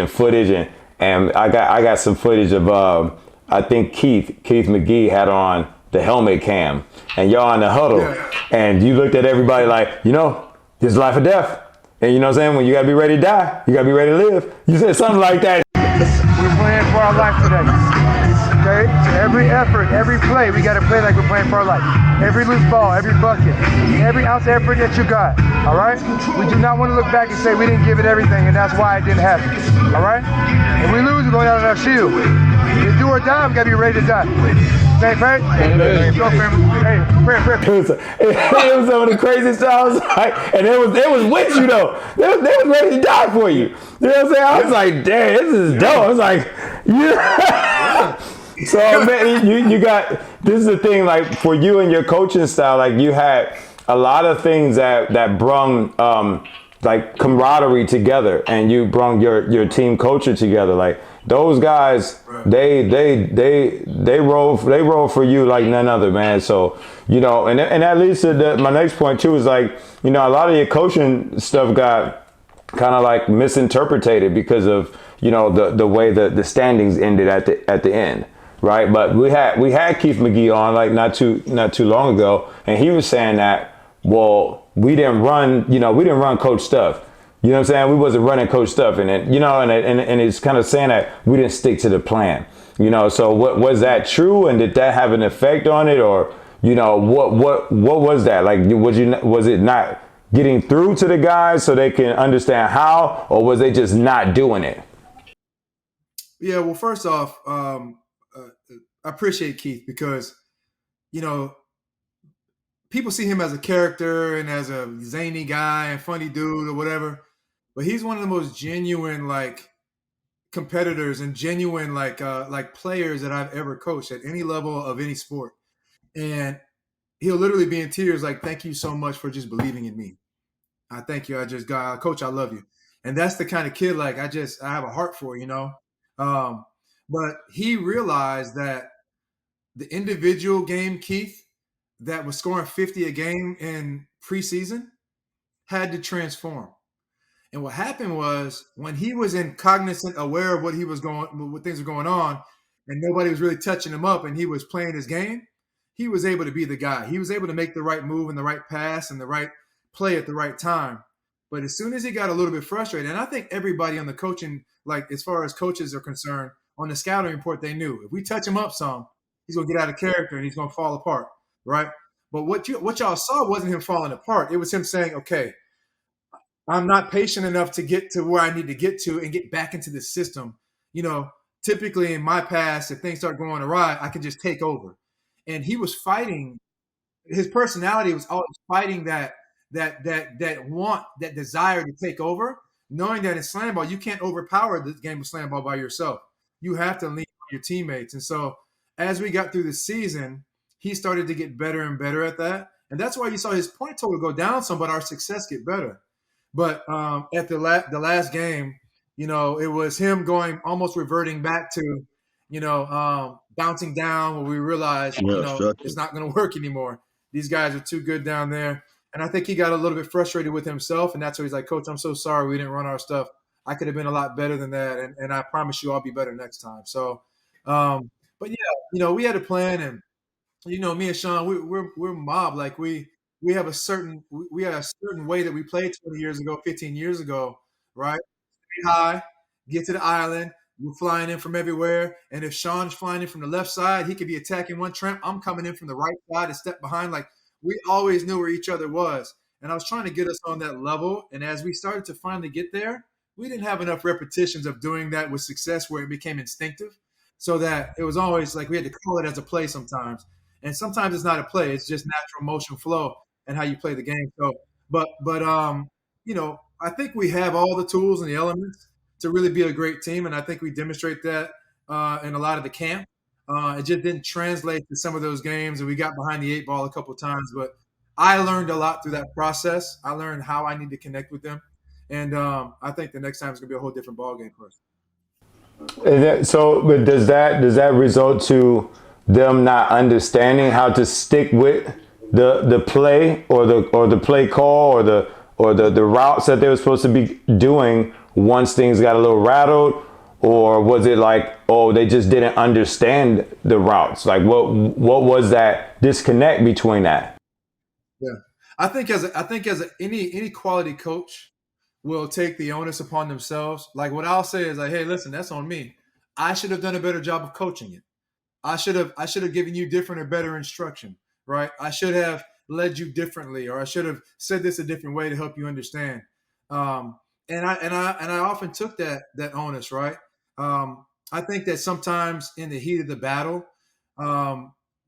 and I got some footage of, I think Keith McGee had on the helmet cam, and y'all in the huddle, and you looked at everybody like, this is life or death. And you know what I'm saying? When you got to be ready to die, you got to be ready to live. You said something like that. We're playing for our life today. Okay? So every effort, every play, we got to play like we're playing for our life. Every loose ball, every bucket, every ounce of effort that you got. All right? We do not want to look back and say we didn't give it everything and that's why it didn't happen. All right? If we lose, we're going out on our shield. If do or die, we got to be ready to die. Same page? Go, family. Hey, prayer. It was some of the craziest stuff. I was like, and it was with you though. They was ready to die for you. You know what I'm saying? I was like, damn, this is dope. I was like, yeah. So man, you got, this is the thing, like for you and your coaching style, like you had a lot of things that brung like camaraderie together, and you brung your team culture together. Like those guys, they roll for you like none other, man. So and that leads to my next point too, is like a lot of your coaching stuff got kind of like misinterpreted because of the way the standings ended at the end, right? But we had Keith McGee on like not too long ago, and he was saying that, well, we didn't run coach stuff. You know what I'm saying? We wasn't running coach stuff, and and it's kind of saying that we didn't stick to the plan. So what was that true, and did that have an effect on it, or what was that like? Was it not getting through to the guys so they can understand how, or was they just not doing it? Yeah, well, first off, I appreciate Keith because people see him as a character and as a zany guy and funny dude or whatever, but he's one of the most genuine like competitors and genuine like players that I've ever coached at any level of any sport. And he'll literally be in tears like, thank you so much for just believing in me. I thank you. I just got, coach, I love you. And that's the kind of kid like I have a heart for, but he realized that the individual game Keith that was scoring 50 a game in preseason had to transform. And what happened was when he was cognizant, aware of what things were going on, and nobody was really touching him up, and he was playing his game, he was able to be the guy. He was able to make the right move and the right pass and the right play at the right time. But as soon as he got a little bit frustrated, and I think everybody on the coaching, like as far as coaches are concerned, on the scouting report, they knew if we touch him up some, he's going to get out of character and he's going to fall apart, right? But what y'all saw wasn't him falling apart. It was him saying, okay, I'm not patient enough to get to where I need to get to and get back into the system. Typically in my past, if things start going awry, I can just take over. And he was fighting. His personality was always fighting that want, that desire to take over, knowing that in slam ball, you can't overpower the game of slam ball by yourself. You have to lean on your teammates. And so as we got through the season, he started to get better and better at that. And that's why you saw his point total go down some, but our success get better. But at the last game, it was him going, almost reverting back to, bouncing down when we realized, it's not going to work anymore. These guys are too good down there. And I think he got a little bit frustrated with himself. And that's why he's like, Coach, I'm so sorry we didn't run our stuff. I could have been a lot better than that. And I promise you I'll be better next time. So, but yeah, we had a plan, and, me and Sean, we're mob. Like we have a certain way that we played 20 years ago, 15 years ago, right? Stay high, get to the island. We're flying in from everywhere. And if Sean's flying in from the left side, he could be attacking one tramp. I'm coming in from the right side to step behind. Like we always knew where each other was. And I was trying to get us on that level. And as we started to finally get there, we didn't have enough repetitions of doing that with success where it became instinctive, so that it was always like we had to call it as a play sometimes. And sometimes it's not a play; it's just natural motion flow and how you play the game. So, I think we have all the tools and the elements to really be a great team, and I think we demonstrate that in a lot of the camp. It just didn't translate to some of those games, and we got behind the eight ball a couple of times. But I learned a lot through that process. I learned how I need to connect with them, and I think the next time it's going to be a whole different ball game for us. But does that result to them not understanding how to stick with the play or the play call or the routes that they were supposed to be doing once things got a little rattled? Or was it like, oh, they just didn't understand the routes? Like, what was that disconnect between that? Yeah, I think any quality coach will take the onus upon themselves. Like what I'll say is like, hey, listen, that's on me. I should have done a better job of coaching it. I should have given you different or better instruction, right? I should have led you differently, or I should have said this a different way to help you understand. And I often took that onus, right? I think that sometimes in the heat of the battle,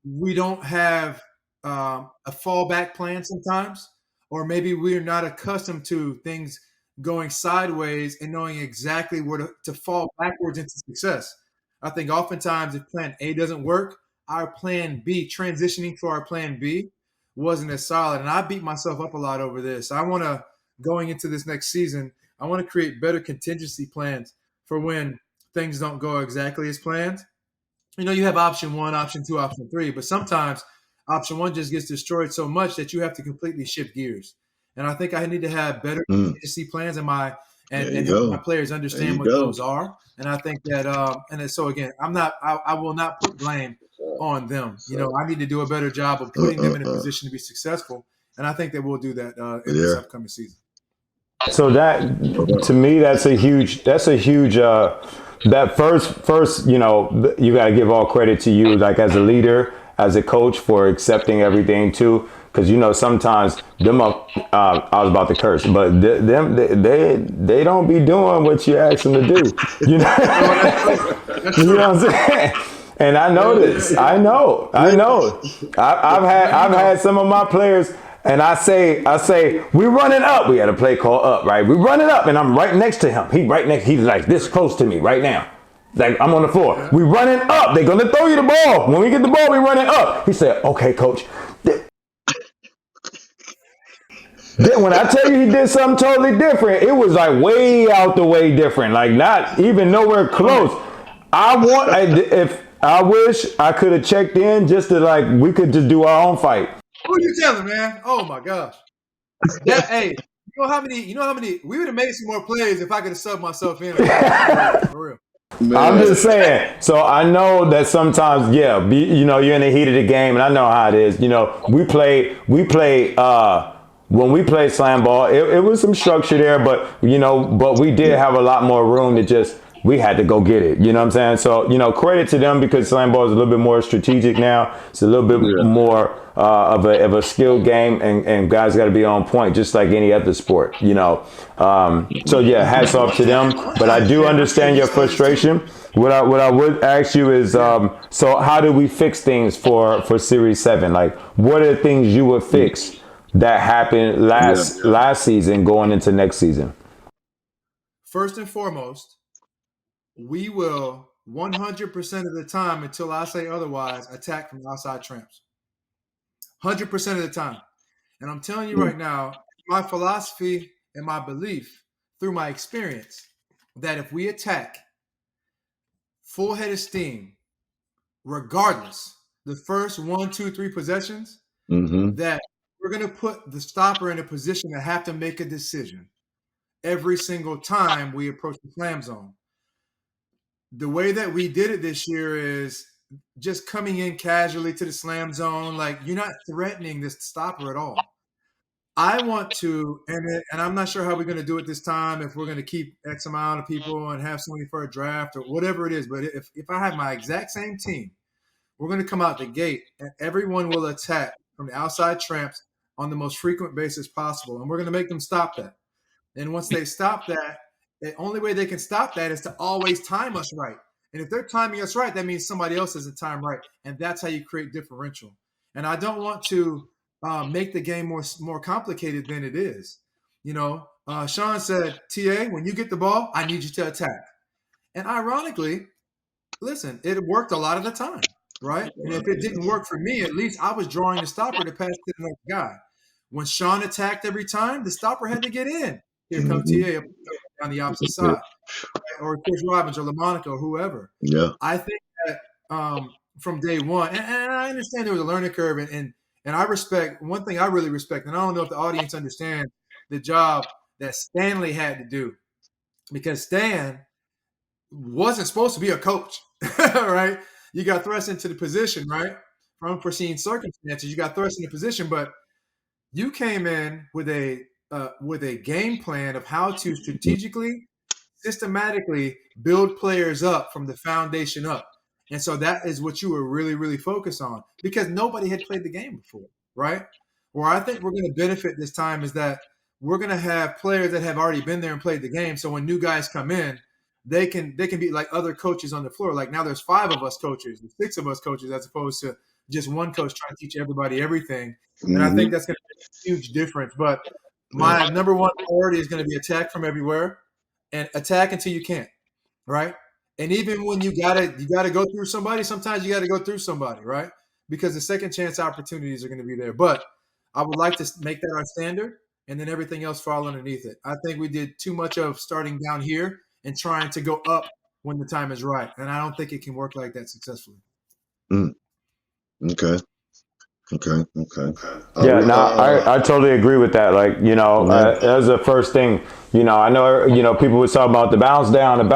we don't have a fallback plan sometimes, or maybe we're not accustomed to things going sideways and knowing exactly where to fall backwards into success. I think oftentimes if plan A doesn't work, our plan B, transitioning to our plan B, wasn't as solid. And I beat myself up a lot over this. I want to, going into this next season, I want to create better contingency plans for when things don't go exactly as planned. You have option one, option two, option three, but sometimes option one just gets destroyed so much that you have to completely shift gears. And I think I need to have better contingency plans and help my players understand what those are. And I think that, so again, I will not put blame on them. I need to do a better job of putting them in a position to be successful. And I think that we'll do that in this upcoming season. So that, to me, that's a huge that first, you got to give all credit to you, like as a leader, as a coach, for accepting everything too. Because sometimes them I was about to curse, but they don't be doing what you ask them to do. You know what I'm saying? And I know this. I know. I've had some of my players. And I say, we running up. We had a play call up, right? We running up, and I'm right next to him. He's like this close to me right now. Like I'm on the floor. We running up. They're gonna throw you the ball. When we get the ball, we running up. He said, okay, coach. Then when I tell you he did something totally different, it was like way out the way different. Like not even nowhere close. If I wish I could have checked in just to we could just do our own fight. Who you telling, man? Oh my gosh. Hey, you know how many we would have made some more plays if I could have subbed myself in. For real. Man. I'm just saying. So I know that sometimes, you're in the heat of the game, and I know how it is. We play when we played slam ball, it was some structure there, but we did have a lot more room to we had to go get it. You know what I'm saying? So, credit to them, because slam ball is a little bit more strategic now. It's a little bit more of a skill game, and guys got to be on point, just like any other sport, hats off to them. But I do understand your frustration. What I would ask you is, so how do we fix things for Series 7? Like, what are the things you would fix that happened last season going into next season? First and foremost, we will 100% of the time, until I say otherwise, attack from outside tramps. 100% of the time. And I'm telling you right now, my philosophy and my belief through my experience, that if we attack full head of steam, regardless, the first 1, 2, 3 possessions, that we're going to put the stopper in a position to have to make a decision every single time we approach the slam zone. The way that we did it this year is just coming in casually to the slam zone. Like, you're not threatening this stopper at all. I want to, and I'm not sure how we're going to do it this time, if we're going to keep X amount of people and have somebody for a draft or whatever it is. But if I have my exact same team, we're going to come out the gate and everyone will attack from the outside tramps on the most frequent basis possible. And we're going to make them stop that. And once they stop that, the only way they can stop that is to always time us right. And if they're timing us right, that means somebody else isn't timed right. And that's how you create differential. And I don't want to make the game more complicated than it is. Sean said, TA, when you get the ball, I need you to attack. And ironically, listen, it worked a lot of the time, right? And if it didn't work for me, at least I was drawing the stopper to pass to the next guy. When Sean attacked every time, the stopper had to get in. Here comes TA on the opposite side, or Chris Robbins or LaMonica or whoever. Yeah. I think that from day one, and I understand there was a learning curve, and I respect, one thing I really respect, and I don't know if the audience understands the job that Stanley had to do, because Stan wasn't supposed to be a coach, right? You got thrust into the position, right? From unforeseen circumstances, you got thrust in the position, but you came in with a game plan of how to strategically, systematically build players up from the foundation up. And so that is what you were really, really focused on, because nobody had played the game before, right? Where I think we're going to benefit this time is that we're going to have players that have already been there and played the game. So when new guys come in, they can be like other coaches on the floor. Like now there's 5 of us coaches, 6 of us coaches, as opposed to just one coach trying to teach everybody everything. And I think that's going to make a huge difference. But my number one priority is going to be attack from everywhere, and attack until you can't, right? And even when you gotta go through somebody, sometimes you got to go through somebody, right? Because the second chance opportunities are going to be there. But I would like to make that our standard, and then everything else fall underneath it. I think we did too much of starting down here and trying to go up when the time is right. And I don't think it can work like that successfully. Okay. I totally agree with that. Like, that was the first thing, I know, people were talking about the bounce down and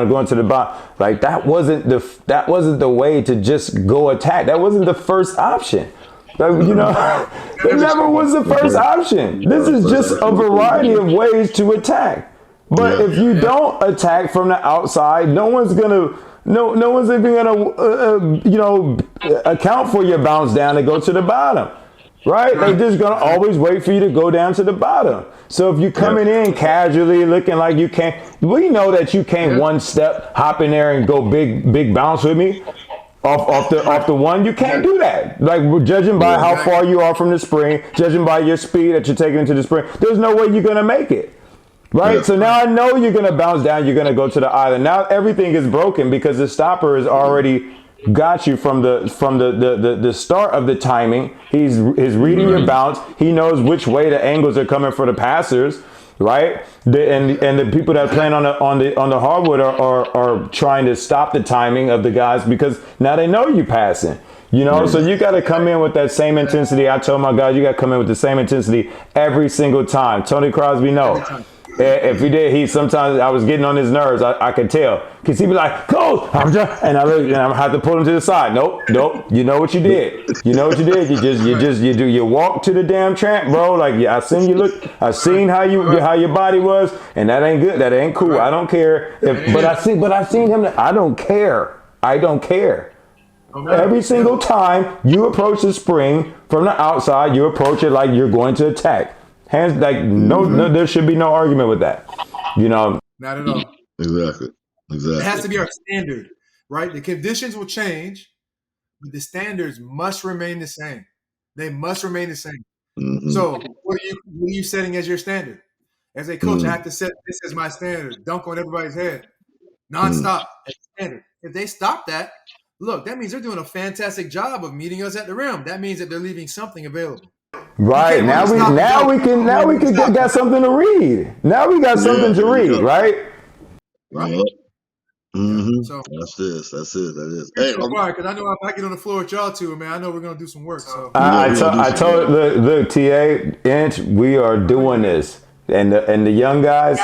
going to the bounce. Like that wasn't the way to just go attack. That wasn't the first option. Like, it never was the first option. This is just a variety of ways to attack. But if you don't attack from the outside, no one's even gonna account for your bounce down to go to the bottom, right? They're just gonna always wait for you to go down to the bottom. So if you're coming in casually, looking like you can't, we know that you can't one step hop in there and go big bounce with me off the one. You can't do that. Like, we're judging by how far you are from the spring, judging by your speed that you're taking into the spring. There's no way you're gonna make it. Right. Yeah. So now I know you're going to bounce down. You're going to go to the island. Now everything is broken because the stopper has already got you from the start of the timing. He's reading your bounce. He knows which way the angles are coming for the passers. Right. And the people that are playing on the hardwood are trying to stop the timing of the guys because now they know you're passing. So you got to come in with that same intensity. I told my guys, you got to come in with the same intensity every single time. Tony Crosby, no. If he did, sometimes I was getting on his nerves. I could tell, because he'd be like, "Coach," and I have to pull him to the side. Nope. You know what you did. You walk to the damn tramp, bro. Like, I seen you look. I seen how your body was, and that ain't good. That ain't cool. I don't care. But I seen him. I don't care. Every single time you approach the spring from the outside, you approach it like you're going to attack. Hands, like, no, there should be no argument with that. Not at all. Exactly. It has to be our standard, right? The conditions will change, but the standards must remain the same. They must remain the same. So what are you setting as your standard? As a coach, I have to set this as my standard. Dunk on everybody's head. Nonstop as standard. If they stop that, look, that means they're doing a fantastic job of meeting us at the rim. That means that they're leaving something available. Right. Now we can got something to read. Now we got something to read, right? Right. So that's it. That is. Hey, because I know if I get on the floor with y'all two, man, I know we're gonna do some work. So I told look, TA, Inch, we are doing this. And the young guys,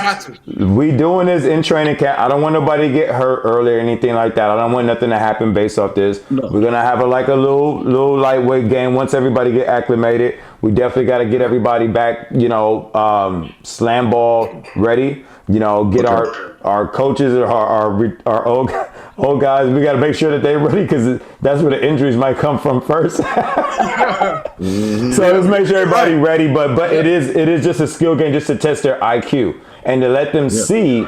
we doing this in training camp. I don't want nobody to get hurt early or anything like that. I don't want nothing to happen based off this. No. We're gonna have a little lightweight game once everybody get acclimated. We definitely got to get everybody back, slam ball ready. Get our coaches or our old guys. We got to make sure that they're ready because that's where the injuries might come from first. So let's make sure everybody's ready. But it is just a skill game just to test their IQ and to let them see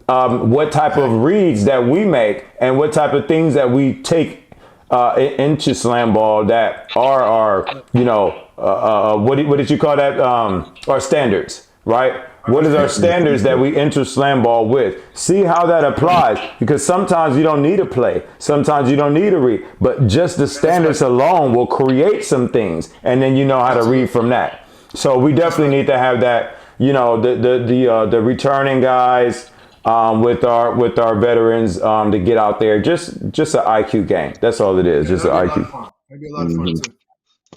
what type of reads that we make and what type of things that we take into slam ball that are our, what did you call that? Our standards, right? What is our standards that we enter slam ball with? See how that applies, because sometimes you don't need a play. Sometimes you don't need a read, but just the standards alone will create some things, and then you know how to read from that. So we definitely need to have that, the returning guys, with our veterans, to get out there. Just an IQ game. That's all it is. Just an IQ. Maybe a lot of fun too.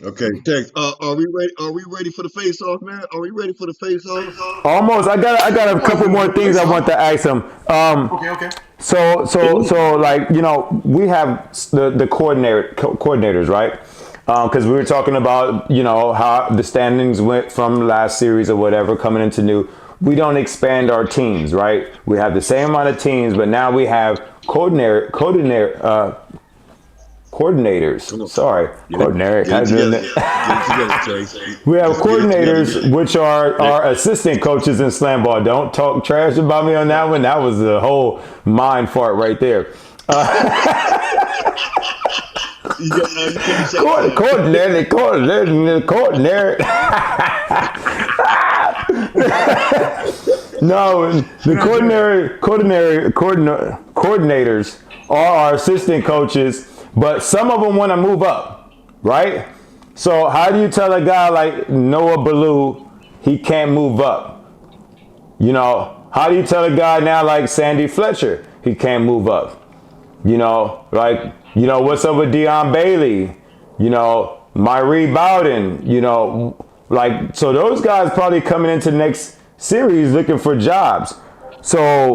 Okay, thanks. Are we ready? Are we ready for the face off, man? Are we ready for the face off? Almost. I got a couple more things I want to ask him. Okay. So like, we have the coordinators, right? Because we were talking about, how the standings went from last series or whatever coming into new. We don't expand our teams, right? We have the same amount of teams, but now we have coordinators. Sorry, coordinator. We have coordinators, which are our assistant coaches in slam ball. Don't talk trash about me on that one. That was a whole mind fart right there. Coordinator. No, the coordinators are our assistant coaches, but some of them want to move up, right? So how do you tell a guy like Noah Ballou he can't move up? How do you tell a guy now like Sandy Fletcher he can't move up? What's up with Deion Bailey? Myrie Bowden, so those guys probably coming into next series looking for jobs. So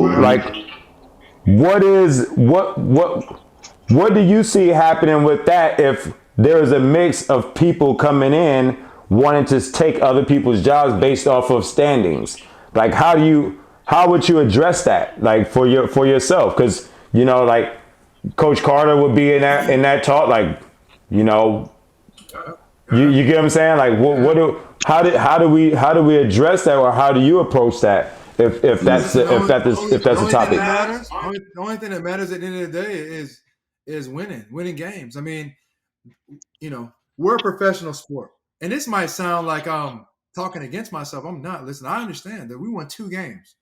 what do you see happening with that if there's a mix of people coming in wanting to take other people's jobs based off of standings? Like how would you address that for yourself? Because Coach Carter would be in that talk, you get what I'm saying? How do we address that, or how do you approach that if that's a topic? The only thing that matters at the end of the day is winning games. I mean, we're a professional sport, and this might sound like I'm talking against myself. I'm not. Listen, I understand that we won 2 games.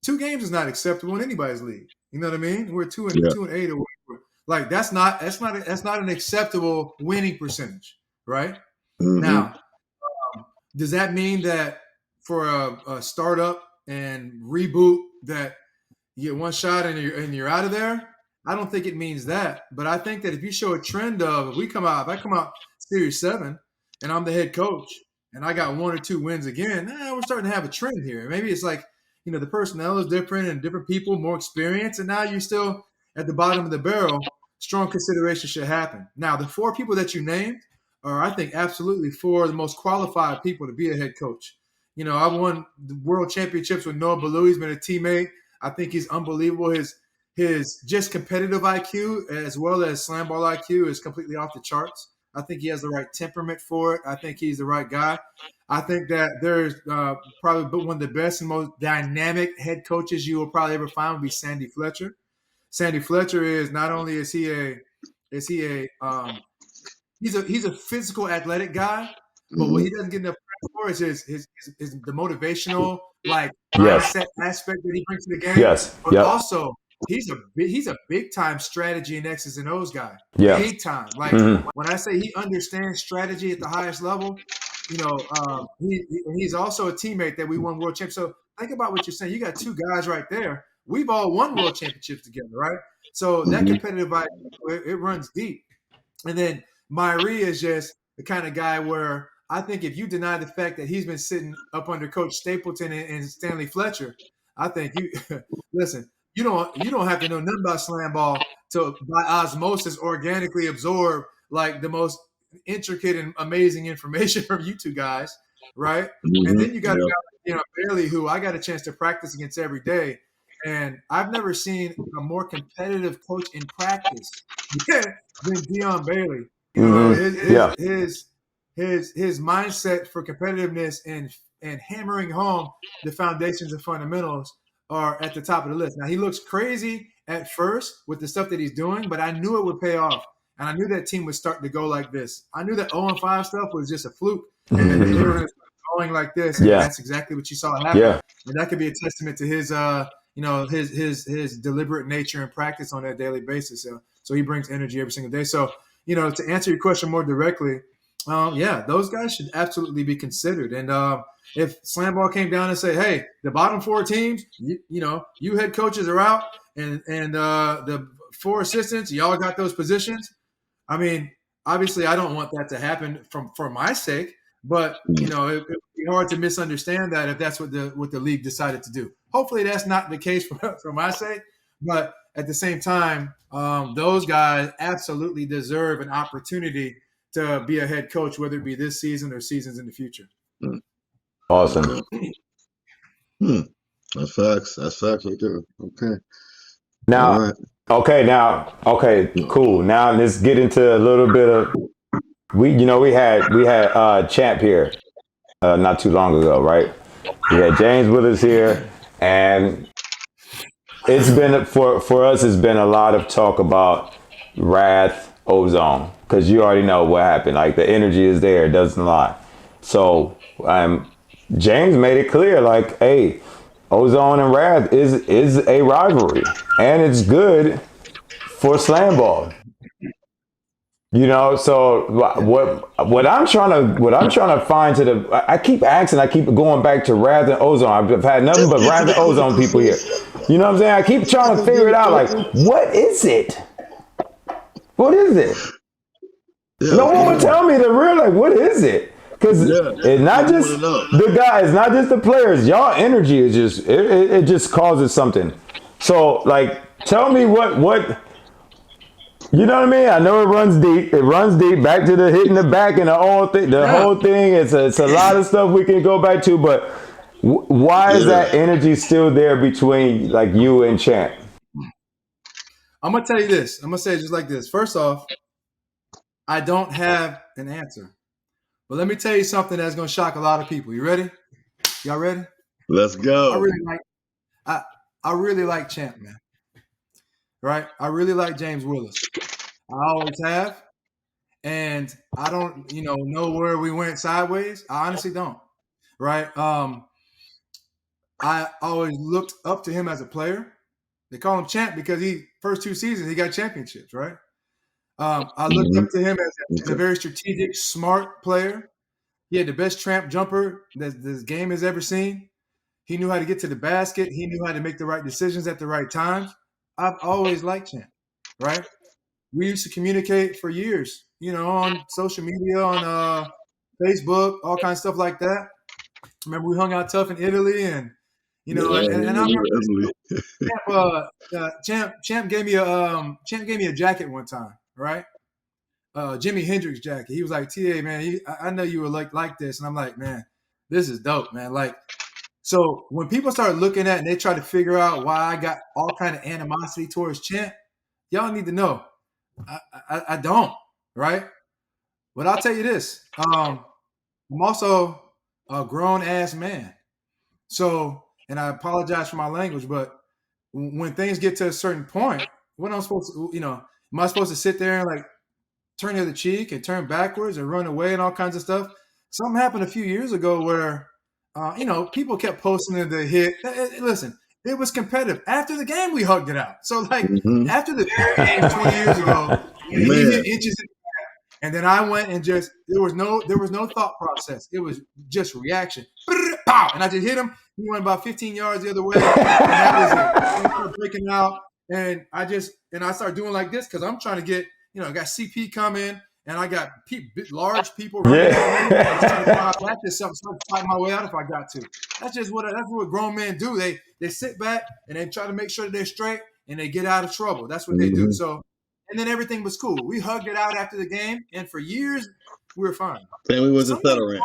2 games is not acceptable in anybody's league. You know what I mean? We're 2 and 8 or whatever. That's not an acceptable winning percentage, right? Mm-hmm. Now, does that mean that for a startup and reboot that you get one shot and you're out of there? I don't think it means that. But I think that if you show a trend of if I come out Series 7 and I'm the head coach and I got 1 or 2 wins again, we're starting to have a trend here. Maybe it's like, the personnel is different and different people, more experience, and now you're still at the bottom of the barrel. Strong consideration should happen. Now, the 4 people that you named are, I think, absolutely 4 of the most qualified people to be a head coach. I won the world championships with Noah Ballou. He's been a teammate. I think he's unbelievable. His just competitive IQ as well as slam ball IQ is completely off the charts. I think he has the right temperament for it. I think he's the right guy. I think that there's probably one of the best and most dynamic head coaches you will probably ever find would be Sandy Fletcher. Sandy Fletcher is not only he's a physical athletic guy, but what he doesn't get enough credit for is the motivational mindset aspect that he brings to the game. Yes. But also he's a big time strategy and X's and O's guy. Yeah. Big time. When I say he understands strategy at the highest level, he's also a teammate that we won world championships. So think about what you're saying. You got 2 guys right there. We've all won world championships together, right? So that competitive IQ, it runs deep. And then Myrie is just the kind of guy where I think if you deny the fact that he's been sitting up under Coach Stapleton and Stanley Fletcher, I think listen. You don't have to know nothing about slam ball to by osmosis organically absorb the most intricate and amazing information from you 2 guys, right? Mm-hmm. And then you got Bailey, who I got a chance to practice against every day, and I've never seen a more competitive coach in practice than Deion Bailey. His mindset for competitiveness and hammering home the foundations and fundamentals are at the top of the list. Now, he looks crazy at first with the stuff that he's doing, but I knew it would pay off. And I knew that team would start to go like this. I knew that 0-5 stuff was just a fluke, and then they were going to start going like this. And that's exactly what you saw happen. Yeah. And that could be a testament to his, his deliberate nature and practice on that daily basis. So he brings energy every single day. So, to answer your question more directly, those guys should absolutely be considered. And if SlamBall came down and said, hey, the bottom 4 teams, you head coaches are out, and the 4 assistants, y'all got those positions. I mean, obviously, I don't want that to happen for my sake, but it would be hard to misunderstand that if that's what the league decided to do. Hopefully, that's not the case for my sake, but at the same time, those guys absolutely deserve an opportunity to be a head coach, whether it be this season or seasons in the future. Awesome. That's facts. That's facts right there. Okay. Now, cool. Now let's get into a little bit of we had Champ here not too long ago, right? We had James with us here, and it's been for us. It's been a lot of talk about Wrath, Ozone, because you already know what happened. Like the energy is there, it doesn't lie. So James made it clear, like, hey, Ozone and Wrath is a rivalry, and it's good for SlamBall. So what I'm trying to find I keep going back to Wrath and Ozone. I've had nothing but Wrath and Ozone people here. You know what I'm saying? I keep trying to figure it out. Like, what is it? What is it? No one would tell me the real. Like, what is it? Because it's not just the guys, not just the players. Y'all energy is just it just causes something. So like, tell me what. You know what I mean? I know it runs deep. It runs deep back to the hitting the back and the whole thing. The whole thing. It's a lot of stuff we can go back to. But why is that energy still there between like you and Champ? I'm gonna tell you this. I'm gonna say it just like this. First off, I don't have an answer. But let me tell you something that's going to shock a lot of people. You ready? Y'all ready? Let's go. I really like Champ, man. Right? I really like James Willis. I always have. And I don't, know where we went sideways. I honestly don't. Right? I always looked up to him as a player. They call him Champ because first 2 seasons he got championships, right? I looked up to him as a very strategic, smart player. He had the best tramp jumper that this game has ever seen. He knew how to get to the basket. He knew how to make the right decisions at the right times. I've always liked Champ, right? We used to communicate for years, on social media, on Facebook, all kinds of stuff like that. Remember, we hung out tough in Italy, and and I remember Champ gave me a jacket one time, right? Jimi Hendrix jacket. He was like, TA, man, I know you were like this. And I'm like, man, this is dope, man. Like, so when people start looking at and they try to figure out why I got all kind of animosity towards Champ, y'all need to know. I don't, right? But I'll tell you this. I'm also a grown-ass man. So, and I apologize for my language, but when things get to a certain point, what am I supposed to, am I supposed to sit there and like turn the other cheek and turn backwards and run away and all kinds of stuff? Something happened a few years ago where, people kept posting the hit. Listen, it was competitive. After the game, we hugged it out. So like after the game 20 years ago, he hit inches in the back, and then I went and just there was no thought process. It was just reaction. Pow! And I just hit him. He went about 15 yards the other way. And that was it. I started breaking out, and I started doing like this because I'm trying to get. I got CP coming, and I got large people running at me. I'm trying to find out practice something, so I can fight my way out if I got to. That's what grown men do. They sit back and they try to make sure that they're straight, and they get out of trouble. That's what they do. So, and then everything was cool. We hugged it out after the game, and for years we were fine. Family was a settlement.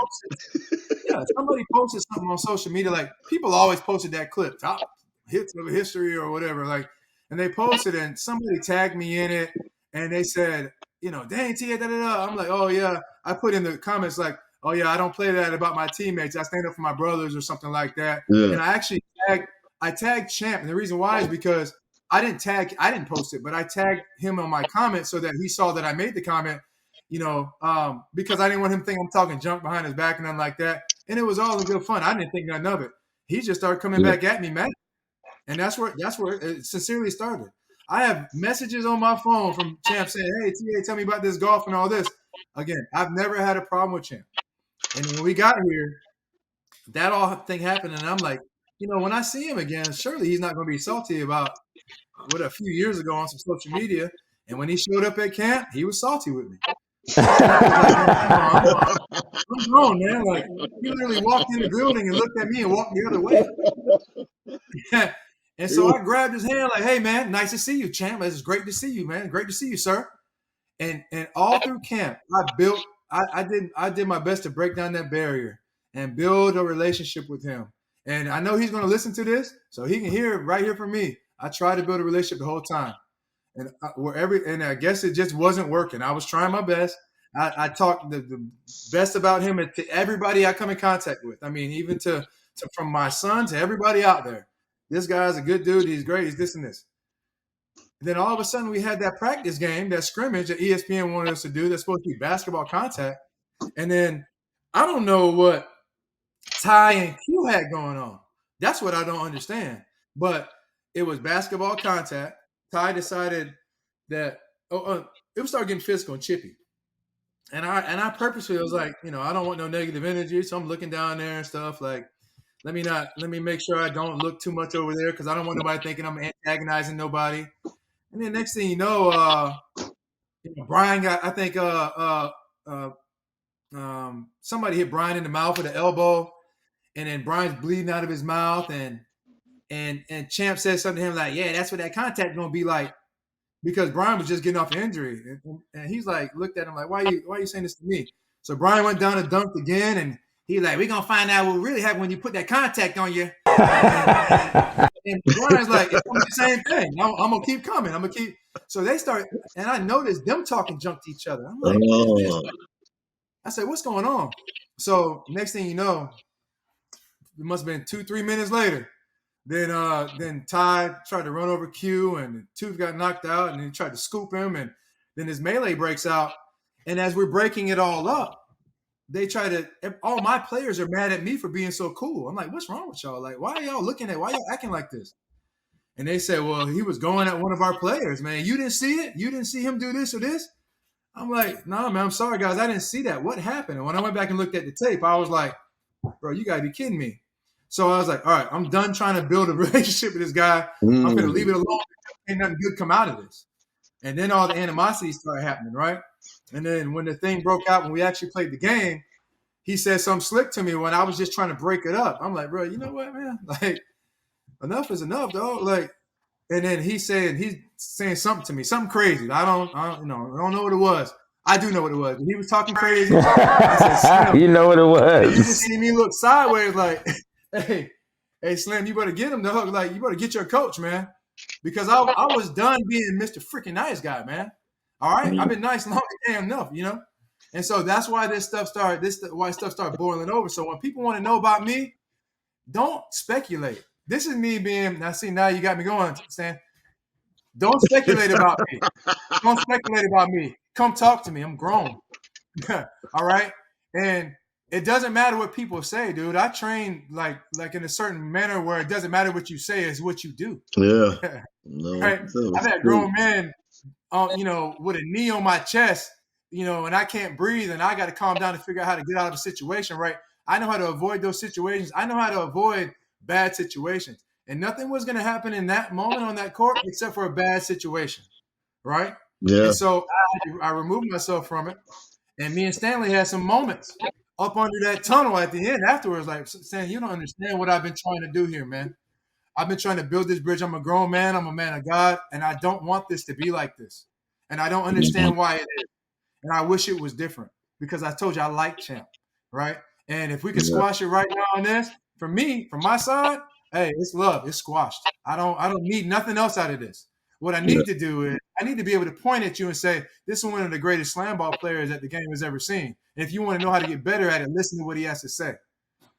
Somebody posted something on social media. Like people always posted that clip, top hits of history or whatever. Like, and they posted, and somebody tagged me in it. And they said, dang, TA, da-da-da. I'm like, oh, yeah. I put in the comments like, oh, yeah, I don't play that about my teammates. I stand up for my brothers or something like that. Yeah. And I actually I tagged Champ, and the reason why is because I didn't post it, but I tagged him on my comment so that he saw that I made the comment, because I didn't want him to think I'm talking junk behind his back and nothing like that. And it was all in good fun. I didn't think nothing of it. He just started coming back at me, man. And that's where it sincerely started. I have messages on my phone from Champ saying, "Hey, TA, tell me about this golf and all this." Again, I've never had a problem with Champ. And when we got here, that all thing happened, and I'm like, when I see him again, surely he's not going to be salty about what a few years ago on some social media. And when he showed up at camp, he was salty with me. I was like, I'm grown, man. Like, he literally walked in the building and looked at me and walked the other way. And so I grabbed his hand like, "Hey, man, nice to see you, Champ. It's great to see you, man. Great to see you, sir." And all through camp, I did my best to break down that barrier and build a relationship with him. And I know he's going to listen to this, so he can hear it right here from me. I tried to build a relationship the whole time. And I guess it just wasn't working. I was trying my best. I talked the best about him to everybody I come in contact with. I mean, even to from my son to everybody out there. This guy's a good dude. He's great. He's this and this. And then all of a sudden we had that practice game, that scrimmage that ESPN wanted us to do. That's supposed to be basketball contact. And then I don't know what Ty and Q had going on. That's what I don't understand. But it was basketball contact. Ty decided that it would start getting physical and chippy. And I purposely was like, I don't want no negative energy. So I'm looking down there and stuff like, let me make sure I don't look too much over there because I don't want nobody thinking I'm antagonizing nobody. And then next thing you know, Brian got, I think somebody hit Brian in the mouth with an elbow, and then Brian's bleeding out of his mouth, and Champ said something to him like, "Yeah, that's what that contact gonna be like," because Brian was just getting off injury, and he's like, looked at him like, "Why are you saying this to me?" So Brian went down and dunked again, and he's like, "We're gonna find out what really happened when you put that contact on you." And Brian's like, "It's the same thing. I'm gonna keep coming. I'm gonna keep." So they start, and I noticed them talking junk to each other. I'm like, "What is this?" I said, "What's going on?" So next thing you know, it must have been 2-3 minutes later. Then Ty tried to run over Q, and Tooth got knocked out, and he tried to scoop him, and then his melee breaks out. And as we're breaking it all up, all my players are mad at me for being so cool. I'm like, "What's wrong with y'all? Like, why y'all acting like this?" And they said, "Well, he was going at one of our players, man. You didn't see it? You didn't see him do this or this?" I'm like, "Nah, man, I'm sorry, guys. I didn't see that. What happened?" And when I went back and looked at the tape, I was like, "Bro, you got to be kidding me." So I was like, "All right, I'm done trying to build a relationship with this guy. I'm going to leave it alone. Ain't nothing good come out of this." And then all the animosity started happening, right? And then when the thing broke out, when we actually played the game, he said something slick to me when I was just trying to break it up. I'm like, "Bro, you know what, man? Like, enough is enough, dog." Like, and then he's saying something to me, something crazy. I don't know what it was. I do know what it was. He was talking crazy. I said, "Slim, You know what it was." you just see me look sideways like, hey, Slim, you better get him, dog. Like, you better get your coach, man. Because I was done being Mr. Freaking Nice Guy, man. All right? I've been nice long enough, And so that's why stuff started boiling over. So when people want to know about me, don't speculate. This is me being, now you got me going, Stan. Don't speculate about me. Don't speculate about me. Come talk to me. I'm grown. All right? And it doesn't matter what people say, dude. I train like in a certain manner where it doesn't matter what you say, it's what you do. Yeah. No, right? I've had grown men, with a knee on my chest, and I can't breathe, and I got to calm down to figure out how to get out of a situation, right? I know how to avoid those situations. I know how to avoid bad situations. And nothing was going to happen in that moment on that court except for a bad situation, right? Yeah. And so I removed myself from it. And me and Stanley had some moments up under that tunnel at the end afterwards. Like, "Stan, you don't understand what I've been trying to do here, man. I've been trying to build this bridge. I'm a grown man. I'm a man of God. And I don't want this to be like this. And I don't understand why it is. And I wish it was different because I told you I like Champ, right? And if we could squash it right now on this, from my side, hey, it's love. It's squashed. I don't need nothing else out of this. What I need to do is I need to be able to point at you and say, this is one of the greatest SlamBall players that the game has ever seen. And if you want to know how to get better at it, listen to what he has to say.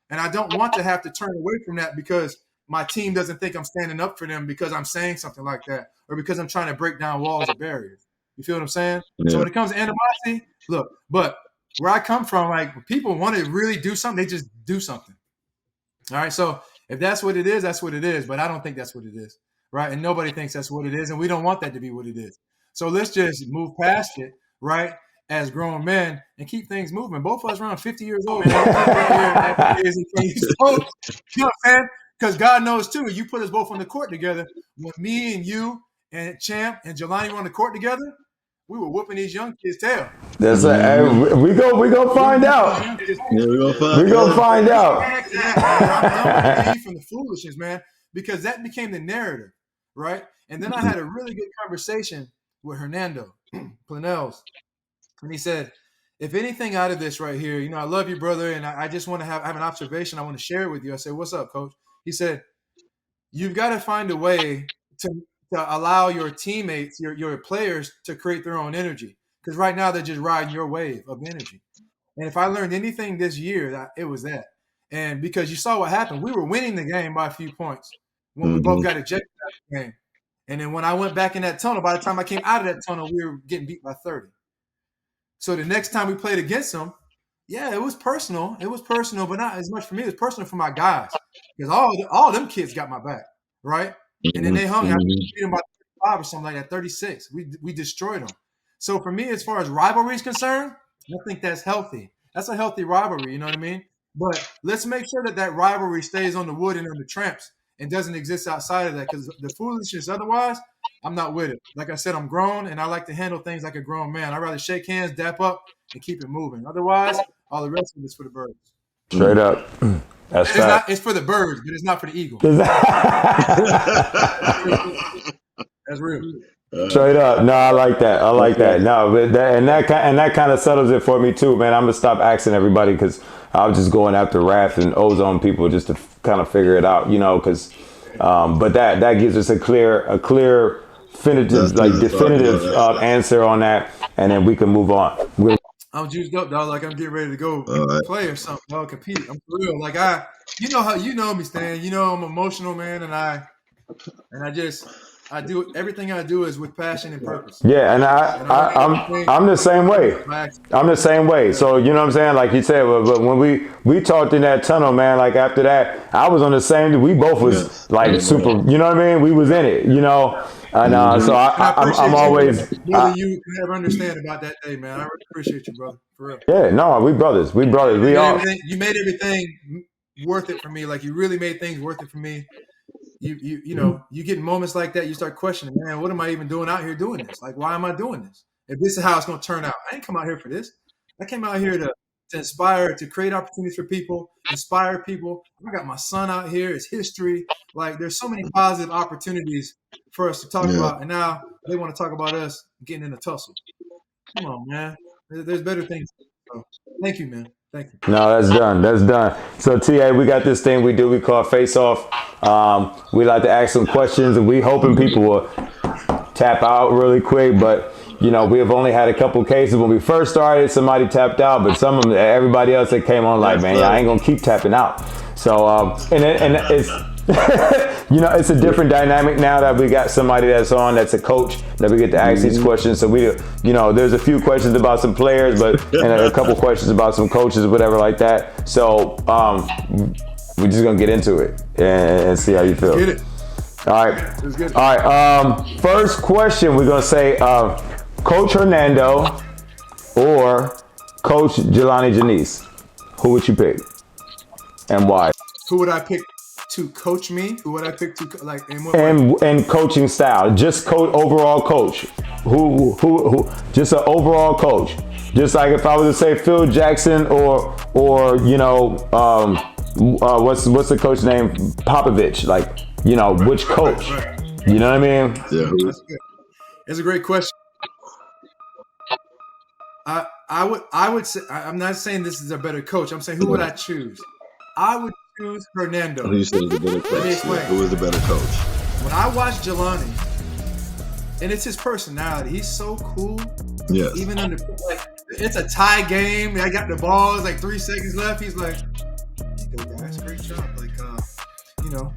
And I don't want to have to turn away from that because my team doesn't think I'm standing up for them because I'm saying something like that or because I'm trying to break down walls or barriers. You feel what I'm saying? Yeah. So when it comes to animosity, look, but where I come from, like when people want to really do something, they just do something. All right. So if that's what it is, that's what it is. But I don't think that's what it is. Right. And nobody thinks that's what it is. And we don't want that to be what it is. So let's just move past it, right, as grown men and keep things moving. Both of us around 50 years old. You know what I'm saying? Because God knows, too, you put us both on the court together. When me and you and Champ and Gelani were on the court together, we were whooping these young kids' tail. That's we go find out. Yeah, we gonna find out. I'm from the foolishness, man, because that became the narrative, right? And then I had a really good conversation with Hernando Planels, and he said, if anything out of this right here, you know, I love you, brother, and I just want to have an observation. I want to share it with you. I said, what's up, coach? He said, you've got to find a way to allow your teammates, your players to create their own energy. Because right now they're just riding your wave of energy. And if I learned anything this year, it was that. And because you saw what happened, we were winning the game by a few points when we both got ejected out of the game. And then when I went back in that tunnel, by the time I came out of that tunnel, we were getting beat by 30. So the next time we played against them, yeah, it was personal. It was personal, but not as much for me. It was personal for my guys. Because all them kids got my back, right? And then they hung out. We beat them by 35 or something like that, 36. We destroyed them. So for me, as far as rivalry is concerned, I think that's healthy. That's a healthy rivalry, you know what I mean? But let's make sure that rivalry stays on the wood and on the tramps and doesn't exist outside of that, because the foolishness otherwise, I'm not with it. Like I said, I'm grown, and I like to handle things like a grown man. I'd rather shake hands, dap up, and keep it moving. Otherwise, all the rest of it is for the birds. Straight up. It's for the birds, but it's not for the eagle. That's real. Straight up. No, I like that. No, but that kind of settles it for me too, man. I'm gonna stop asking everybody because I was just going after Wrath and Ozone people just to kind of figure it out, you know. Because, but that gives us a clear, definitive answer on that, and then we can move on. I'm juiced up, dog. Like I'm getting ready to go play or something, dog. Compete. I'm for real. Like you know me, Stan. You know I'm emotional, man, and I do everything I do is with passion and purpose. Yeah, and I'm the same way. I'm the same way. So you know what I'm saying? Like you said, but when we talked in that tunnel, man, like after that, I was on the same. We both was like super. You know what I mean? We was in it. You know. And so I'm always more than you can ever understand about that day, man. I really appreciate you, brother. For real. Yeah, no, we brothers. You made everything worth it for me. Like you really made things worth it for me. You know, you get moments like that, you start questioning, man, what am I even doing out here doing this? Like, why am I doing this? If this is how it's going to turn out, I ain't come out here for this. I came out here to inspire, to create opportunities for people, inspire people. I got my son out here. It's history. Like, there's so many positive opportunities for us to talk about. And now they want to talk about us getting in a tussle. Come on, man. There's better things. So, thank you, man. Thank you. No, that's done. So, TA, we got this thing we do. We call Face Off. We like to ask some questions, and we hoping people will tap out really quick. But, you know, we have only had a couple cases. When we first started, somebody tapped out. But everybody else that came on like, man, I ain't going to keep tapping out. So, and it's... you know, it's a different dynamic now that we got somebody that's on, that's a coach, that we get to ask these questions. So there's a few questions about some players, and a couple questions about some coaches, whatever like that. So we're just gonna get into it and see how you feel. Get it. All right. First question, we're gonna say Coach Hernando or Coach Gelani Janice. Who would you pick and why? Who would I pick to coach me? Who would I pick to like? And coaching style, just overall coach. Who? Just an overall coach. Just like if I was to say Phil Jackson or you know, what's the coach name? Popovich. Like, you know, which coach? Right. You know what I mean? Yeah. That's good. It's a great question. I would say, I'm not saying this is a better coach. I'm saying who would I choose? I would choose Hernando. You said the better coach. Who is the better coach? When I watch Gelani, and it's his personality, he's so cool. Yes. Even under it's a tie game. I got the ball. It's like 3 seconds left. He's like, "Hey, guys, great job." Like,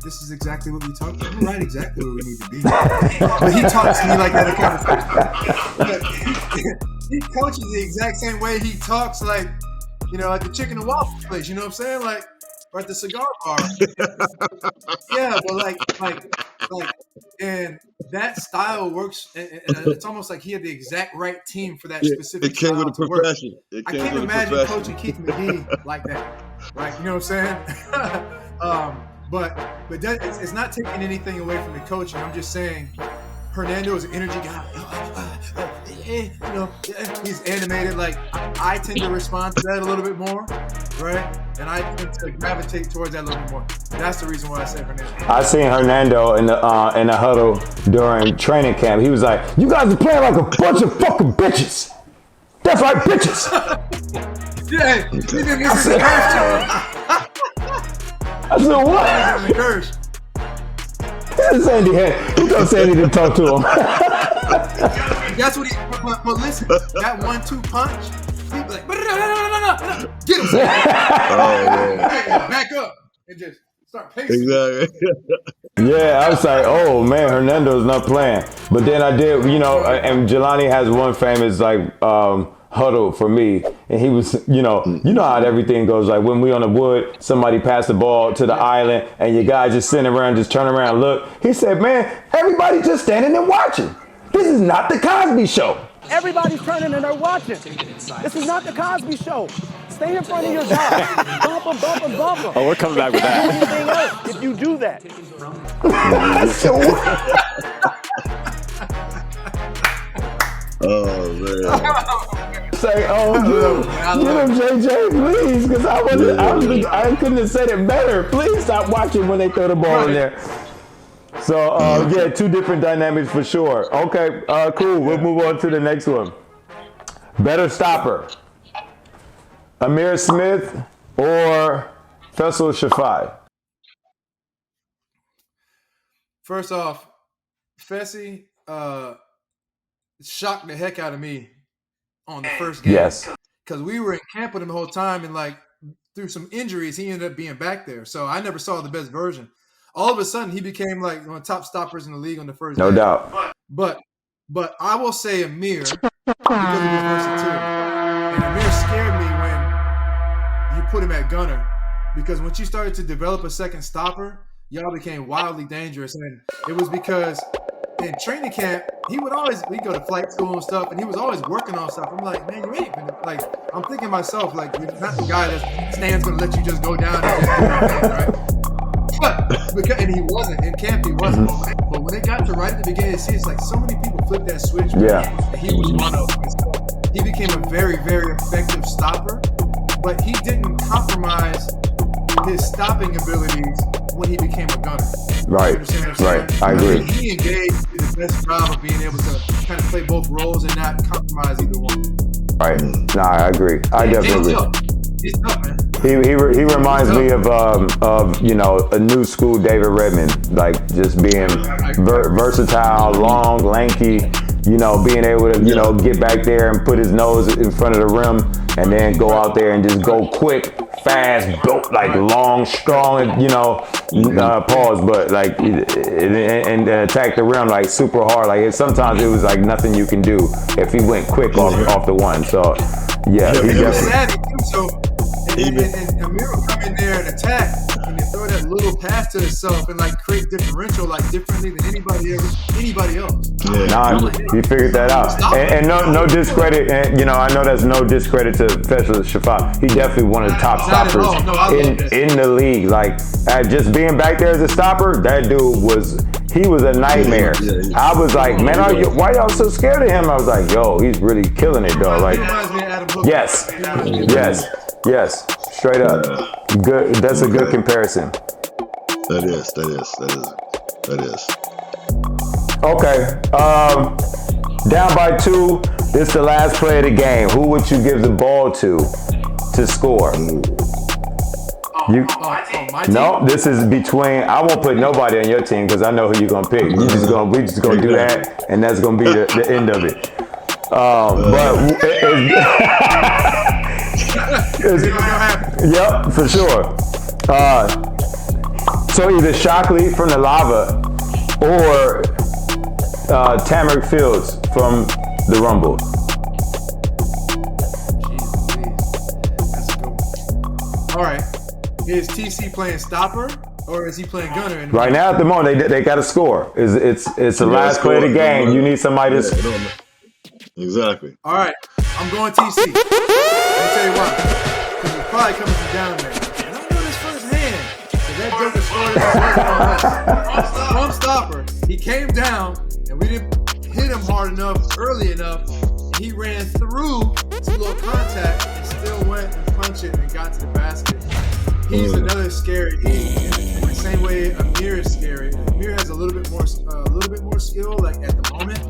this is exactly what we talked about. We're right exactly where we need to be. But he talks to me like that in conversation. He coaches the exact same way he talks like the chicken and waffle place. You know what I'm saying? Like, or at the cigar bar. Yeah, but and that style works. And it's almost like he had the exact right team for that specific it came style with a to work. profession. I can't imagine coaching Keith McGee like that. Like, you know what I'm saying? But it's not taking anything away from the coaching. I'm just saying Hernando is an energy guy. He's animated. Like, I tend to respond to that a little bit more, right? And I tend to gravitate towards that a little bit more. That's the reason why I say Hernando. I seen Hernando in the huddle during training camp. He was like, "You guys are playing like a bunch of fucking bitches." That's right, bitches. Yeah, he didn't listen to curse too. I said, what? He curse. Sandy he told Sandy to talk to him. That's what he. But listen, that 1-2 punch. He be like, no. Get him. Back up and just start pacing. Exactly. Yeah, I was like, oh man, Hernando's not playing. But then I did, and Gelani has one famous huddle for me, and he was, you know how everything goes. Like when we on the wood, somebody passed the ball to the island, and your guy just sitting around, just turn around, look. He said, man, everybody just standing and watching. This is not the Cosby Show. Everybody's turning and they're watching. This is not the Cosby Show. Stay in front of your guy. Bump him. Oh, we're coming back with that. Anything else if you do that. Oh man. Say, get him, JJ, please, because I couldn't have said it better. Please stop watching when they throw the ball in there. So, yeah, two different dynamics for sure. Okay, cool. We'll move on to the next one. Better stopper, Amir Smith or Faisal Shafai? First off, Fessy shocked the heck out of me on the first game. Yes. Because we were in camp with him the whole time, and through some injuries, he ended up being back there. So I never saw the best version. All of a sudden, he became one of the top stoppers in the league on the first No day. doubt. But I will say Amir because of his versatility. And Amir scared me when you put him at gunner, because once you started to develop a second stopper, y'all became wildly dangerous. And it was because in training camp, we'd go to flight school and stuff, and he was always working on stuff. I'm like, man, you ain't gonna, I'm thinking to myself, you're not the guy that Stan's gonna let you just go down and just do your thing, right? And he wasn't in camp. He wasn't. Mm-hmm. But when it got to right at the beginning of the season, it's so many people flipped that switch. Yeah. He was one of them. He became a very, very effective stopper, but he didn't compromise his stopping abilities when he became a gunner. Right. Right. I agree. He engaged in the best job of being able to kind of play both roles and not compromise either one. Right. Nah, I agree. I definitely agree. He's tough, man. He reminds me of a new school David Redmond, just being versatile, long, lanky, being able to get back there and put his nose in front of the rim and then go out there and just go quick, fast, long, strong, pause, but and attack the rim super hard. Sometimes it was nothing you can do if he went quick off the one. So yeah, he definitely. And Amir will come in there and attack and then throw that little pass to himself and create differential differently than anybody else. Yeah. Nah, he figured that out. And no discredit, and I know that's no discredit to Faisal Shafai. He definitely one of the top stoppers in the league. Just being back there as a stopper, that dude was a nightmare. Yeah. I was like, man, why y'all so scared of him? I was like, yo, he's really killing it though. Yes, straight up. Good. That's a good comparison. That is. Okay. Down by 2. This is the last play of the game. Who would you give the ball to score? My team? No, this is between. I won't put nobody on your team because I know who you're gonna pick. We just gonna do that, and that's gonna be the end of it. Yep, for sure. So either Shockley from the Lava or Tamarick Fields from the Rumble. That's a good one. All right. Is TC playing stopper or is he playing gunner? Right now, at the moment, they got to score. It's the last play of the game. You need somebody to. Exactly. All right. I'm going TC. Let me tell you why. Because he's probably coming from down there. And I know this firsthand. Because that joker scored it from stopper. He came down and we didn't hit him hard enough, early enough. And he ran through some little contact and still went and punched it and got to the basket. He's another scary. In the same way Amir is scary. Amir has a little bit more skill, like at the moment.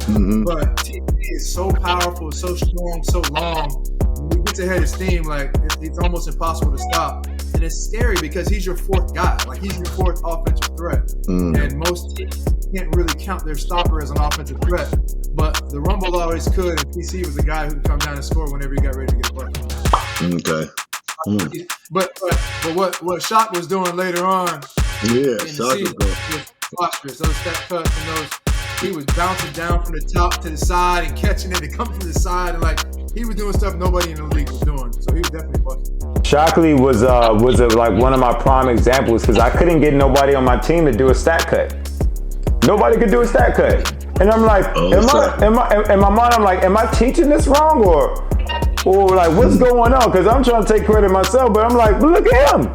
But TC is so powerful, so strong, so long. When he gets ahead of steam, like it's almost impossible to stop. And it's scary because he's your fourth guy. Like he's your fourth offensive threat. And most teams can't really count their stopper as an offensive threat. But the Rumble always could. And TC was a guy who could come down and score whenever he got ready to get a bucket. Okay. But what Shock was doing later on, Shock was going. Phosphorus, those step cuts and those, he was bouncing down from the top to the side and catching it and coming from the side, and like he was doing stuff nobody in the league was doing. So he was definitely bucking. Shockley was like one of my prime examples because I couldn't get nobody on my team to do a stat cut. Nobody could do a stat cut, and I'm like, in my mind, I'm like, am I teaching this wrong or like what's going on? Because I'm trying to take credit myself, but I'm like, look at him.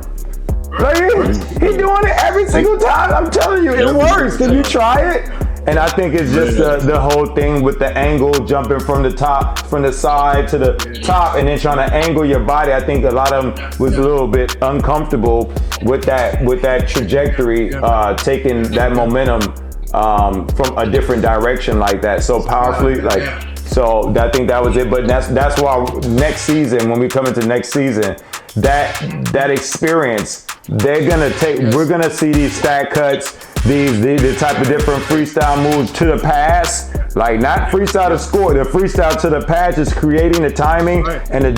Like he doing it every single time. I'm telling you, it works. Can you try it? And I think it's just the whole thing with the angle, jumping from the top, from the side to the top, and then trying to angle your body. I think a lot of them was a little bit uncomfortable with that trajectory, taking that momentum from a different direction like that, so powerfully. So I think that was it. But that's why next season, when we come into next season, that experience, they're gonna take. We're gonna see these stat cuts, the type of different freestyle moves to the pass, like not freestyle to score. The freestyle to the pass is creating the timing and the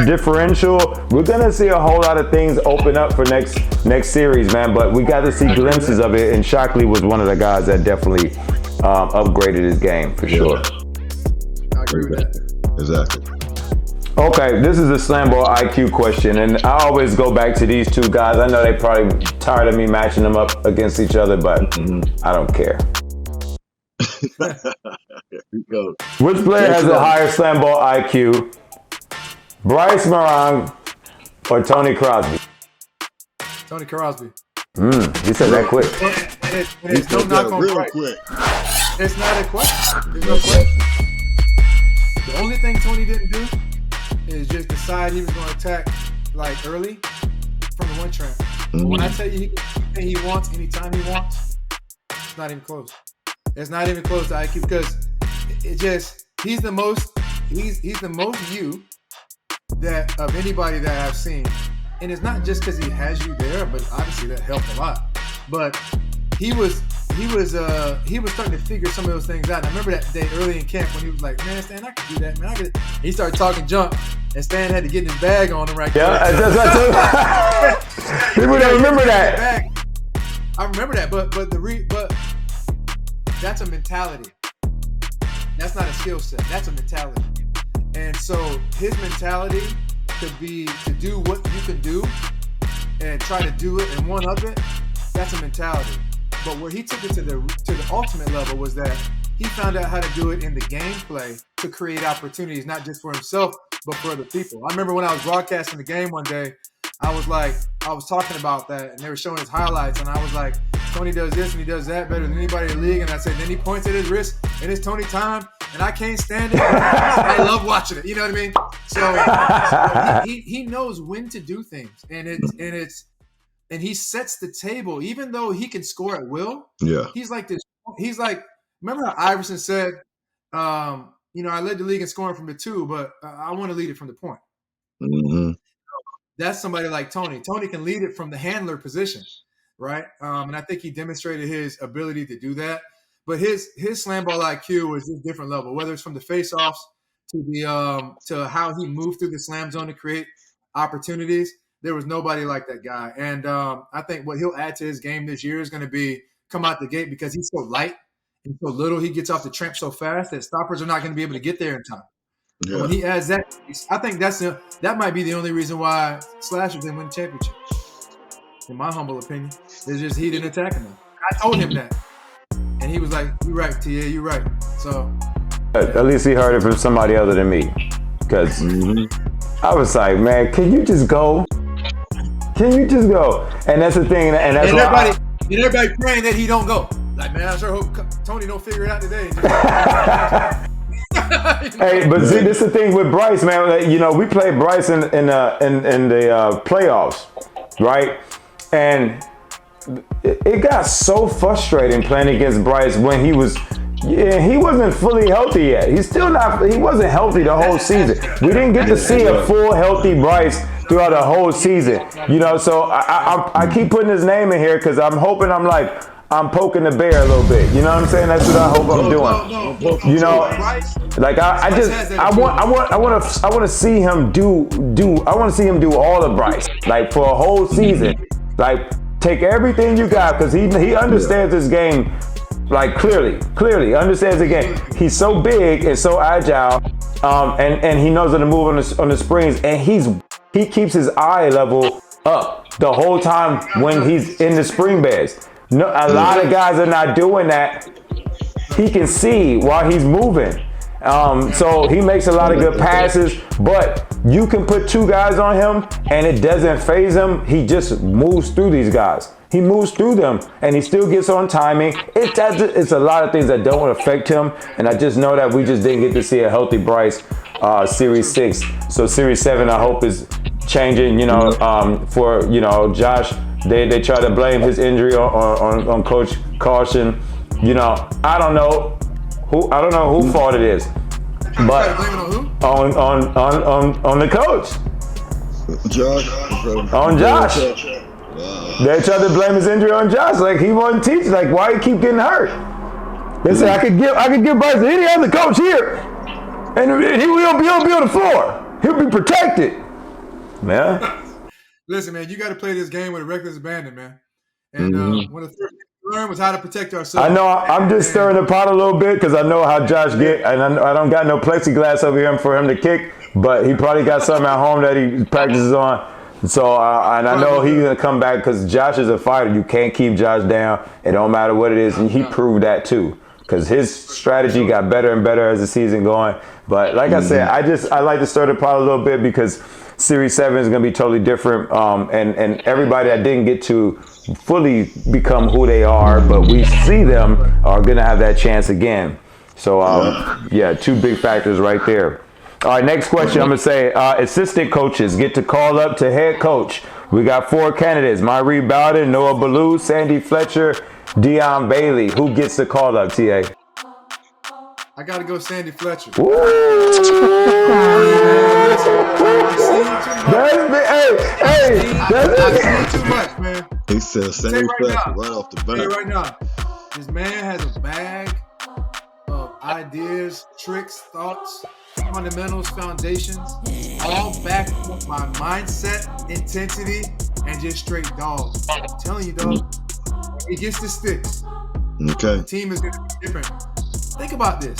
differential. We're gonna see a whole lot of things open up for next series, man. But we got to see glimpses of it, and Shockley was one of the guys that definitely upgraded his game for sure. I agree with that. Exactly. Okay, this is a SlamBall IQ question, and I always go back to these two guys. I know they probably tired of me matching them up against each other, but I don't care. Which player has a higher SlamBall IQ, Bryce Morang or Tony Crosby? Tony Crosby. You said that quick. It's no knock on Bryce. It's not a question. There's no question. The only thing Tony didn't do is just decide he was going to attack like early from the one track. When I tell you he can do anything he wants anytime he wants, it's not even close. It's not even close to IQ because it just he's the most you that of anybody that I've seen. And it's not just because he has you there, but obviously that helped a lot. But he was starting to figure some of those things out. And I remember that day early in camp when he was like, "Man, Stan, I can do that, man. He started talking junk, and Stan had to get his bag on him right there. Yeah, people don't remember that. I remember that, but that's a mentality. That's not a skill set. That's a mentality. And so his mentality could be to do what you can do and try to do it and one up it. That's a mentality. But where he took it to the ultimate level was that he found out how to do it in the gameplay to create opportunities, not just for himself, but for other people. I remember when I was broadcasting the game one day, I was talking about that, and they were showing his highlights, and I was like, Tony does this and he does that better than anybody in the league. And I said, then he points at his wrist, and it's Tony time, and I can't stand it. I love watching it. You know what I mean? So he knows when to do things, and he sets the table, even though he can score at will. Yeah. He's like this. He's like, remember how Iverson said, I led the league in scoring from the two, but I want to lead it from the point. Mm-hmm. That's somebody like Tony. Tony can lead it from the handler position, right? And I think he demonstrated his ability to do that. But his SlamBall IQ is a different level, whether it's from the face-offs to how he moved through the slam zone to create opportunities. There was nobody like that guy. And I think what he'll add to his game this year is going to be come out the gate because he's so light and so little. He gets off the tramp so fast that stoppers are not going to be able to get there in time. Yeah. And when he adds that, I think that might be the only reason why Slashers didn't win the championship. In my humble opinion, it's just he didn't attack him. I told him that, and he was like, "You're right, TA, you're right." So at least he heard it from somebody other than me, because I was like, "Man, can you just go? Can you just go?" And that's the thing, and that's why everybody praying that he don't go. Like, man, I sure hope Tony don't figure it out today. Hey, but see, this is the thing with Bryce, man. Like, you know, we played Bryce in the playoffs, right? And it got so frustrating playing against Bryce when he wasn't fully healthy yet. He wasn't healthy the whole season. We didn't get to see a full healthy Bryce throughout the whole season. You know, so I keep putting his name in here because I'm hoping I'm poking the bear a little bit. You know what I'm saying? That's what I hope I'm doing. You know, like I want to see him do all of Bryce, like for a whole season. Like take everything you got because he understands this game, like clearly understands the game. He's so big and so agile, and he knows how to move on the springs, and he keeps his eye level up the whole time when he's in the spring beds. No, a lot of guys are not doing that. He can see while he's moving. So he makes a lot of good passes, but you can put two guys on him and it doesn't phase him. He just moves through these guys. He moves through them and he still gets on timing. It's a lot of things that don't affect him. And I just know that we just didn't get to see a healthy Bryce Series 6. So Series 7, I hope is changing, you know, for, you know, Josh. They try to blame his injury on Coach Caution. You know, I don't know who fault it is, but on the coach. Josh. On Josh. Wow. They tried to blame his injury on Josh. Like he wasn't teaching. Like why he keep getting hurt? They said I could give Bryce to any other coach here, and he'll be on the floor. He'll be protected, man. Listen, man, you got to play this game with a reckless abandon, man. And one of the first things we learned was how to protect ourselves. I know I'm just stirring the pot a little bit because I know how Josh get, and I don't got no plexiglass over here for him to kick, but he probably got something at home that he practices on. So, and I know he's going to come back because Josh is a fighter. You can't keep Josh down. It don't matter what it is, and he proved that too because his strategy got better and better as the season going. But like I said, I like to stir the pot a little bit because Series 7 is going to be totally different, and everybody that didn't get to fully become who they are, but we see them are going to have that chance again. So, yeah, two big factors right there. All right, next question. I'm going to say assistant coaches get to call up to head coach. We got 4 candidates: Myrie Bowden, Noah Ballou, Sandy Fletcher, Dion Bailey. Who gets the call up, TA? I got to go Sandy Fletcher. Woo! That's too much, man. He said Sandy Fletcher right off the bat. Right now, this man has a bag of ideas, tricks, thoughts, fundamentals, foundations, all backed up by mindset, intensity, and just straight dogs. I'm telling you, dog, he gets the sticks. Okay. The team is going to be different. Think about this.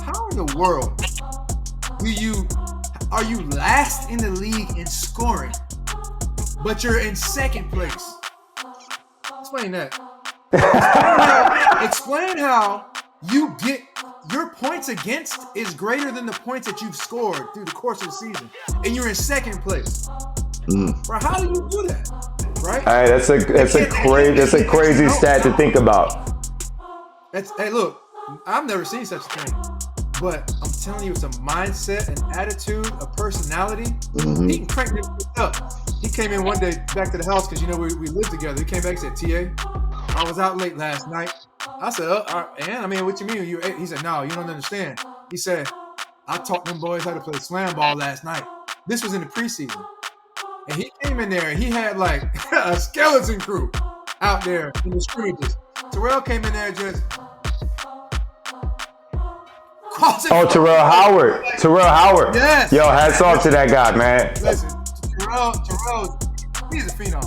How in the world are you last in the league in scoring, but you're in second place? Explain that. Explain how you get your points against is greater than the points that you've scored through the course of the season, and you're in second place. Bro, how do you do that? Right? Hey, that's a crazy stat to think about. Hey, look, I've never seen such a thing, but I'm telling you, it's a mindset, an attitude, a personality. He can crank this up. He came in one day back to the house because, you know, we lived together. He came back and said, TA, I was out late last night. I said, and I mean, what you mean? He said, no, you don't understand. He said, I taught them boys how to play SlamBall last night. This was in the preseason. And he came in there and he had like a skeleton crew out there in the scrimmages. Terrell came in there just Terrell Howard. Yes. Yo, hats off to that guy, man. Listen, Terrell, he's a phenom.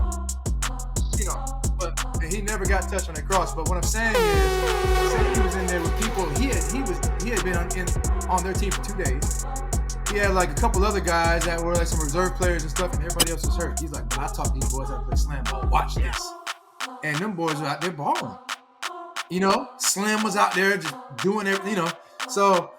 But and he never got touched on that cross. But what I'm saying is, say he was in there with people. He had been on their team for 2 days. He had like a couple other guys that were like some reserve players and stuff, and everybody else was hurt. He's like, I taught these boys how to play slam ball. Watch this. And them boys were out there balling. Slam was out there just doing everything, So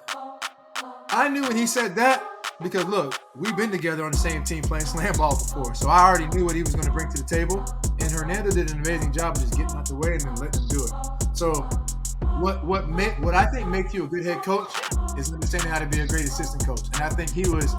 I knew when he said that, because look, we've been together on the same team playing slam ball before. So I already knew what he was going to bring to the table. And Hernando did an amazing job of just getting out the way and then letting him do it. So what I think makes you a good head coach is understanding how to be a great assistant coach. And I think he was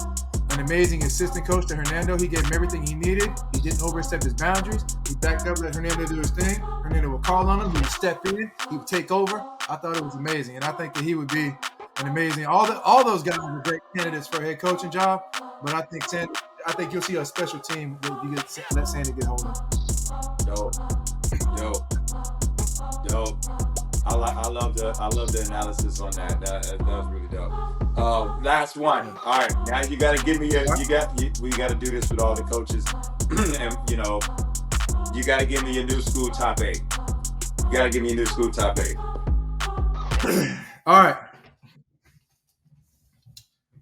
an amazing assistant coach to Hernando. He gave him everything he needed. He didn't overstep his boundaries. He backed up, let Hernando do his thing. Hernando would call on him. He would step in. He would take over. I thought it was amazing. And I think that he would be an amazing. All those guys are great candidates for a head coaching job. But I think you'll see a special team that you let Sandy get hold of. Dope. I love the analysis on that. That was really dope. Last one. All right, now you gotta give me we gotta do this with all the coaches, and you gotta give me your new school top 8. You gotta give me your new school top 8. All right.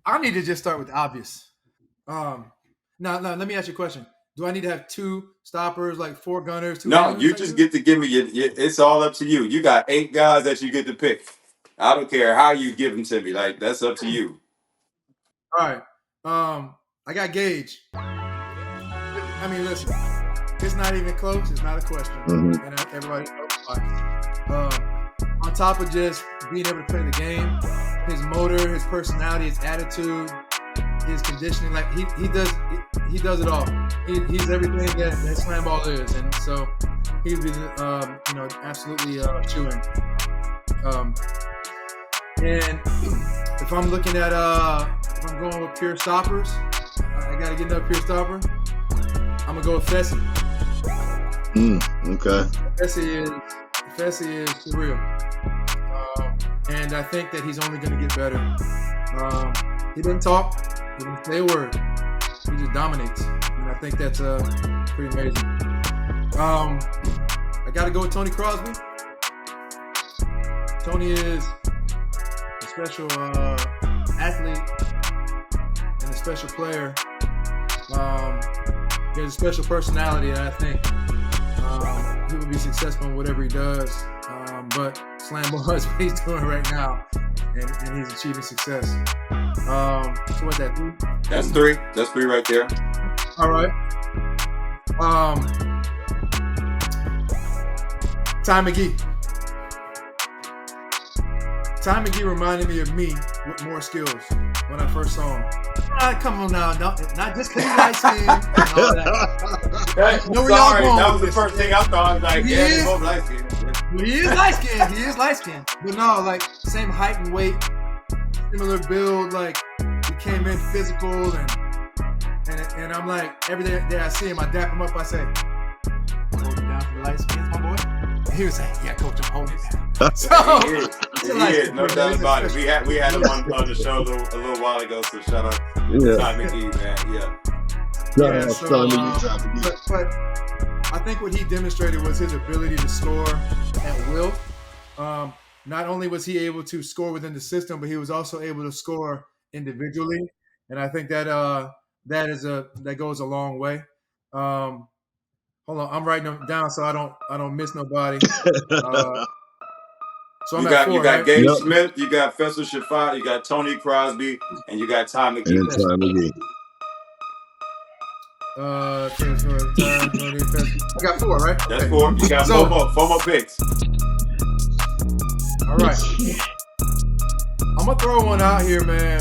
I need to just start with the obvious. Now, let me ask you a question. Do I need to have 2 stoppers, like 4 gunners? 2 No, you just get to give me it's all up to you. You got 8 guys that you get to pick. I don't care how you give them to me. Like, that's up to you. All right. I got Gage. I mean, listen, it's not even close. It's not a question. Mm-hmm. And everybody knows. On top of just being able to play the game, his motor, his personality, his attitude, his conditioning, like he does it all. He's everything that slam ball is, and so he would be absolutely chewing. And if I'm looking at if I'm going with pure stoppers, I gotta get another pure stopper. I'm gonna go with Fessy. Okay. Fessy is surreal, and I think that he's only gonna get better. He didn't talk. He didn't say a word. He just dominates, and I think that's pretty amazing. I got to go with Tony Crosby. Tony is a special athlete and a special player. He has a special personality, and I think he will be successful in whatever he does. But slam ball is what he's doing right now, and he's achieving success. So what's that? 3? That's 3. That's 3 right there. All right. Ty McGee. Ty McGee reminded me of me with more skills when I first saw him. Come on now, not just because he's light skinned and all that. Sorry, that was the first thing I thought. Like, they're both light skinned. He is light skinned. He is light skinned. But no, like same height and weight, similar build. Like he came in physical, and I'm like every day I see him, I dap him up. I say, "Hold it down for the light skins, my boy." And he was like, "Yeah, coach, I'm holding it down." So he is, no doubt about it. We had him on the show a little while ago. So shout out to Ty McGee, man. But I think what he demonstrated was his ability to score at will. Not only was he able to score within the system, but he was also able to score individually, and I think that that goes a long way. Hold on, I'm writing them down so I don't miss nobody. So I'm at 4, you got right? Gage Smith, you got Fessel Shafat, you got Tony Crosby, and you got Ty McGee. I got 4, right? That's 4. You got 4 more picks. All right. I'm gonna throw one out here, man.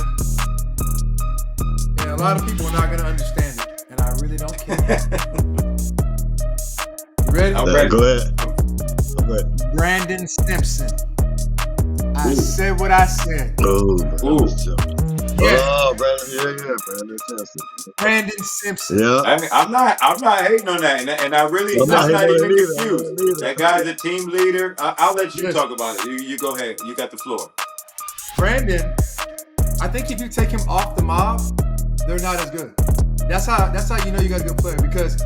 And a lot of people are not gonna understand it, and I really don't care. You ready? I'm ready. Go ahead. Brandon Simpson. I said what I said. Brandon Simpson. Brandon Simpson. Yeah. I mean, I'm not hating on that, and I really, I'm not even confused. That guy's a team leader. I'll let you talk about it. You go ahead. You got the floor. Brandon, I think if you take him off the mob, they're not as good. That's how you know you got a good player, because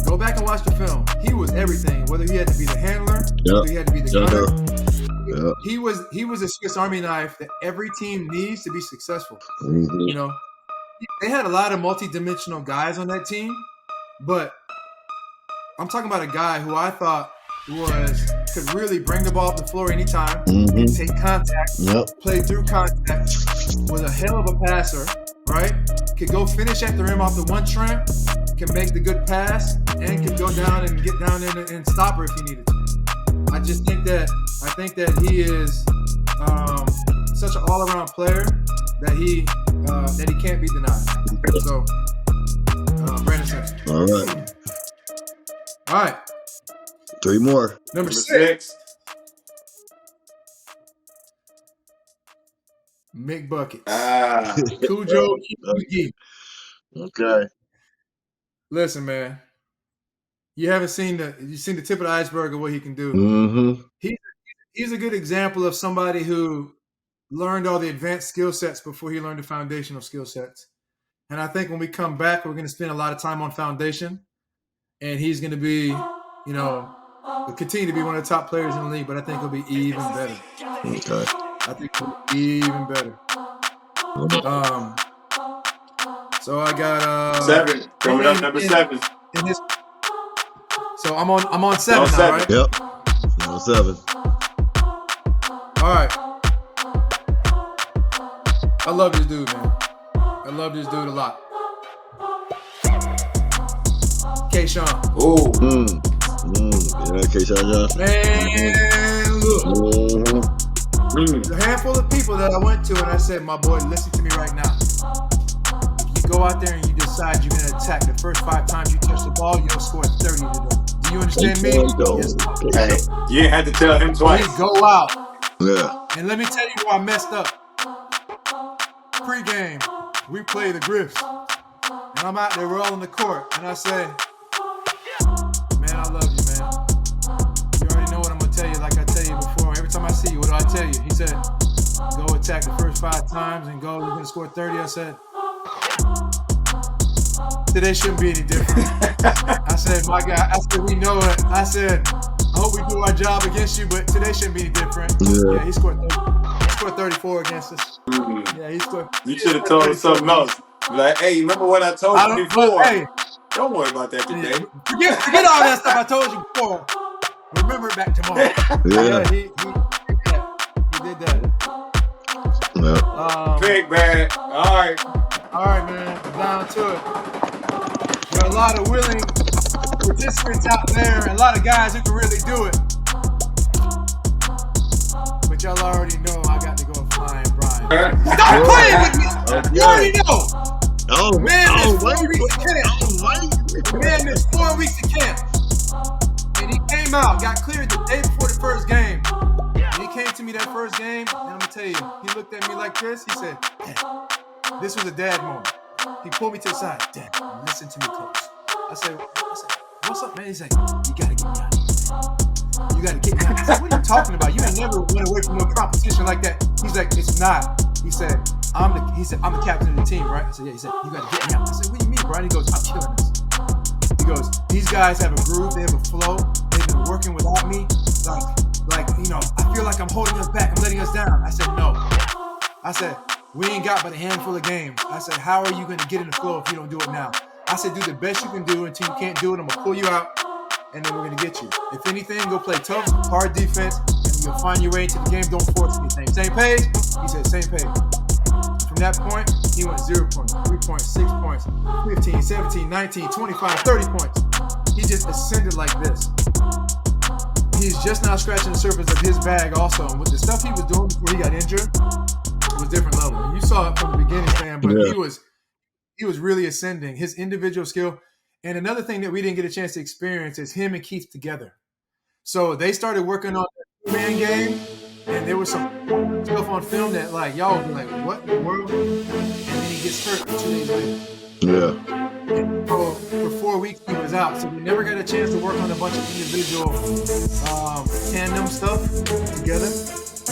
go back and watch the film. He was everything. Whether he had to be the handler, whether he had to be the gunner. He was a Swiss Army knife that every team needs to be successful. Mm-hmm. You know, they had a lot of multi-dimensional guys on that team, but I'm talking about a guy who I thought could really bring the ball up the floor anytime, take contact, play through contact, was a hell of a passer, right? Could go finish at the rim off the one tramp, can make the good pass, and could go down and get down in and stop her if he needed to. I think that he is such an all-around player that he can't be denied. So, Brandon Simpson. All right. 3 more. Number 6. Mick Buckets. Cujo Kiki. Okay. Listen, man. You've seen the tip of the iceberg of what he can do. Mm-hmm. He's a good example of somebody who learned all the advanced skill sets before he learned the foundational skill sets. And I think when we come back, we're going to spend a lot of time on foundation. And he's going to be, will continue to be one of the top players in the league, but I think he'll be even better. Okay. I think he'll be even better. So I got 7. Coming up, number 7. So I'm on 7 now, right? Yep. Number 7. All right. I love this dude, man. I love this dude a lot. K-Sean. Ooh. Yeah, K-Sean Johnson. Man, look. There's a handful of people that I went to and I said, my boy, listen to me right now. If you go out there and you decide you're going to attack the first 5 times you touch the ball, you'll score 30 today. Do you understand me? Yes. Hey, you ain't had to tell him twice. Please go out. Yeah. And let me tell you where I messed up. Pre-game, we play the Griffs. And I'm out there rolling the court. And I say, man, I love you, man. You already know what I'm going to tell you like I tell you before. Every time I see you, what do I tell you? He said, go attack the first 5 times and go, you're going to score 30. I said, today shouldn't be any different. I said, my guy, we know it. I said, I hope we do our job against you, but today shouldn't be any different. Yeah, he scored 34 against us. Yeah, he scored. You should have told him something else. Like, hey, remember what I told you before? Hey, don't worry about that today. Forget all that stuff I told you before. Remember it back tomorrow. Yeah, he did that. Yeah. Big man. All right, man. Down to it. There are a lot of willing participants out there and a lot of guys who can really do it. But y'all already know I got to go flying Brian. Stop playing with me! You already know! Man, it's 4 weeks of camp. Man, it's 4 weeks of camp. And he came out, got cleared the day before the first game. And he came to me that first game, and I'm going to tell you, he looked at me like this. He said, Dad, this was a dad moment. He pulled me to the side. Dad, listen to me close. I said, what's up, man? He's like, you got to get me out of here. You got to get me out. I said, what are you talking about? You ain't never went away from no competition like that. He's like, it's not. He said, I'm the captain of the team, right? I said, yeah. He said, you got to get me out. I said, what do you mean, Brian? He goes, I'm killing this. He goes, these guys have a groove. They have a flow. They've been working without me. Like, I feel like I'm holding us back. I'm letting us down. I said, no. I said, we ain't got but a handful of games. I said, how are you going to get in the flow if you don't do it now? I said, do the best you can do until you can't do it. I'm going to pull you out, and then we're going to get you. If anything, go play tough, hard defense, and you'll find your way into the game. Don't force anything. Same page? He said, same page. From that point, he went 0 points, 3 points, 6 points, 15, 17, 19, 25, 30 points. He just ascended like this. He's just now scratching the surface of his bag also. And with the stuff he was doing before he got injured, it was different level. And you saw it from the beginning, Sam, but he was really ascending. His individual skill. And another thing that we didn't get a chance to experience is him and Keith together. So they started working on the man game, and there was some stuff on film that y'all were like, what in the world? And then he gets hurt 2 days later. Yeah. And for 4 weeks he was out. So we never got a chance to work on a bunch of individual tandem stuff together.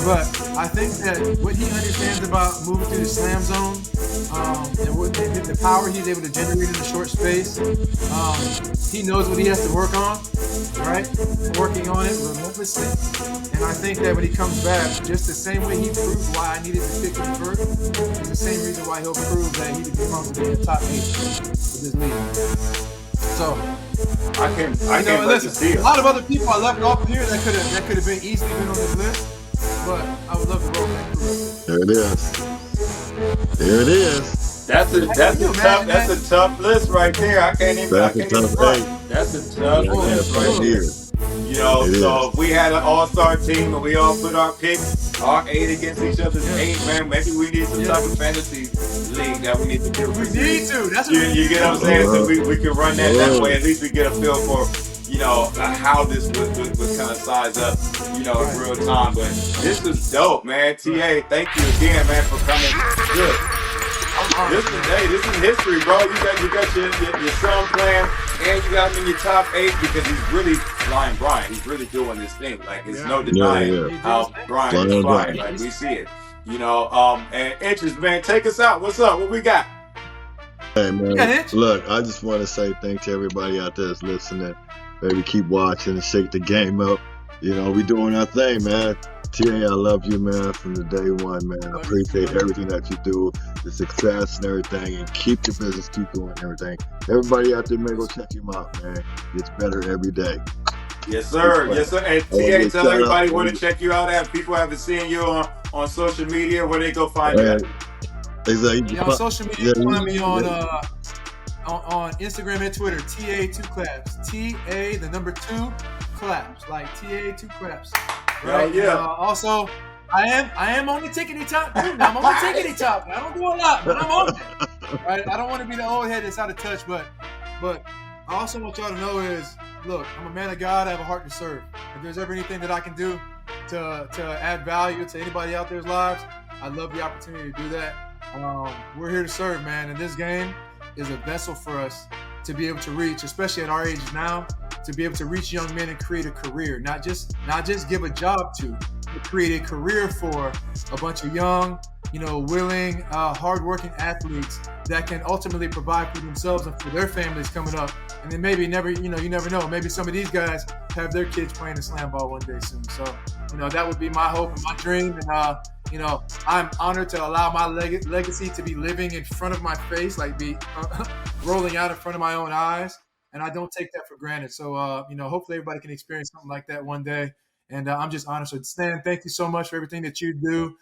But I think that what he understands about moving through the slam zone and with the power he's able to generate in a short space. He knows what he has to work on, right? Working on it relentlessly. And I think that when he comes back, just the same way he proved why I needed to pick him first, is the same reason why he'll prove that he becomes to be in the top 8 of this league. So I can't wait to see a it. lot of other people I left off here that could have been easily been on this list, but I would love to roll that through. There it is. There it is. That's a tough list right there. I can't even That's a tough front. eight. That's a tough list right there. You know, It so is. if we had an all-star team and we all put our picks, our 8 against each other's 8, man, maybe we need some type of fantasy league that we need to do. We need to. That's what you get what I'm saying? So we can run that way. At least we get a feel for, you know, how this would kind of size up, you know, in real time. But this is dope, man. TA, thank you again, man, for coming. Good. This is history, bro. You got your son playing, and you got him in your top 8 because he's really flying Brian. He's really doing this thing. Like, there's no denying how Brian is flying. Like, we see it. You know, and Interest, man, take us out. What's up? What we got? Hey, man. Look, I just want to say thanks to everybody out there that's listening. Baby, keep watching and shake the game up. You know, we doing our thing, man. TA, I love you, man, from the day one, man. I appreciate everything that you do, the success and everything, and keep the business, keep doing everything. Everybody out there, man, go check him out, man. It's better every day. Yes, sir. Yes, sir. And TA, tell everybody where to check you out at. People haven't seen you on social media, where they go find you at. Exactly. Yeah, on social media, find me on Instagram and Twitter, TA2claps. TA, the number 2 claps, like TA2 claps. Right? Yeah. Also, I am on the tickety top too. Now I'm on the tickety top. I don't do a lot, but I'm on it. Right? I don't want to be the old head that's out of touch, but I also want y'all to know is, look, I'm a man of God. I have a heart to serve. If there's ever anything that I can do to add value to anybody out there's lives, I'd love the opportunity to do that. We're here to serve, man. And this game is a vessel for us to be able to reach, especially at our age now, to be able to reach young men and create a career, not just give a job to, but create a career for a bunch of young, you know, willing, hardworking athletes that can ultimately provide for themselves and for their families coming up. And then maybe you never know. Maybe some of these guys have their kids playing in SlamBall one day soon. So, you know, that would be my hope and my dream. And, you know, I'm honored to allow my legacy to be living in front of my face, like be rolling out in front of my own eyes. And I don't take that for granted. So, you know, hopefully everybody can experience something like that one day. And I'm just honored. So, Stan, thank you so much for everything that you do,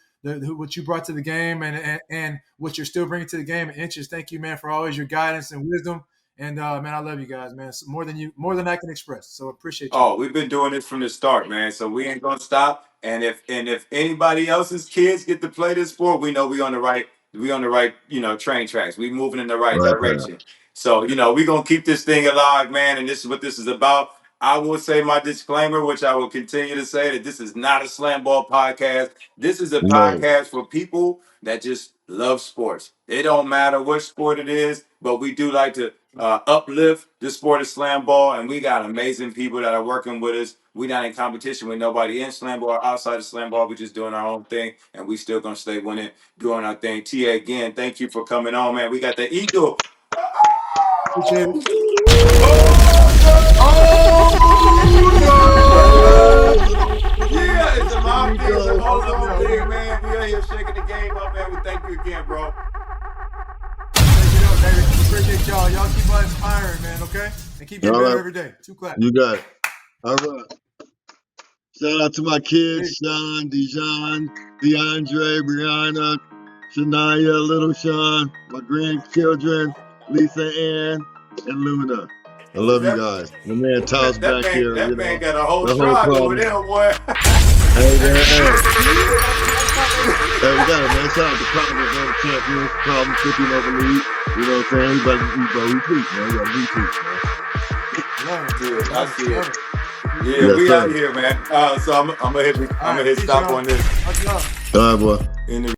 what you brought to the game and what you're still bringing to the game. And Interest, thank you, man, for always your guidance and wisdom. And, man, I love you guys, man. It's more than I can express. So appreciate you. Oh, we've been doing this from the start, man. So we ain't gonna stop. And if anybody else's kids get to play this sport, we know we on the right, you know, train tracks. We moving in the right direction. So, you know, we gonna keep this thing alive, man. And this is what this is about. I will say my disclaimer, which I will continue to say, that this is not a SlamBall podcast. This is a podcast for people that just love sports. It don't matter what sport it is, but we do like to uplift the sport of SlamBall, and we got amazing people that are working with us. We're not in competition with nobody in SlamBall or outside of SlamBall. We're just doing our own thing, and we still gonna stay winning, doing our thing. TA, again, thank you for coming on, man. We got the Eagle. Appreciate it. Yeah, it's a mob thing, it's an Ozone thing, man. We are here shaking the game up, man. We thank you again, bro. Appreciate y'all. Y'all keep on inspiring, man, okay? And keep getting better every day. 2 claps. You got it. All right. Shout out to my kids, Sean, Dijon, DeAndre, Brianna, Shania, Little Sean, my grandchildren, Lisa Ann, and Luna. I love you guys. My man Taos back here. That man got a whole tribe over there, boy. Hey, man, hey. Hey, we got it, man. Shout out to Providence, man, the champions, Problem 50 over league. You know what I'm saying? We retweet, man. We got retweet, man. I see it. Yeah, we out here, man. So I'm gonna hit stop on this. All right, boy.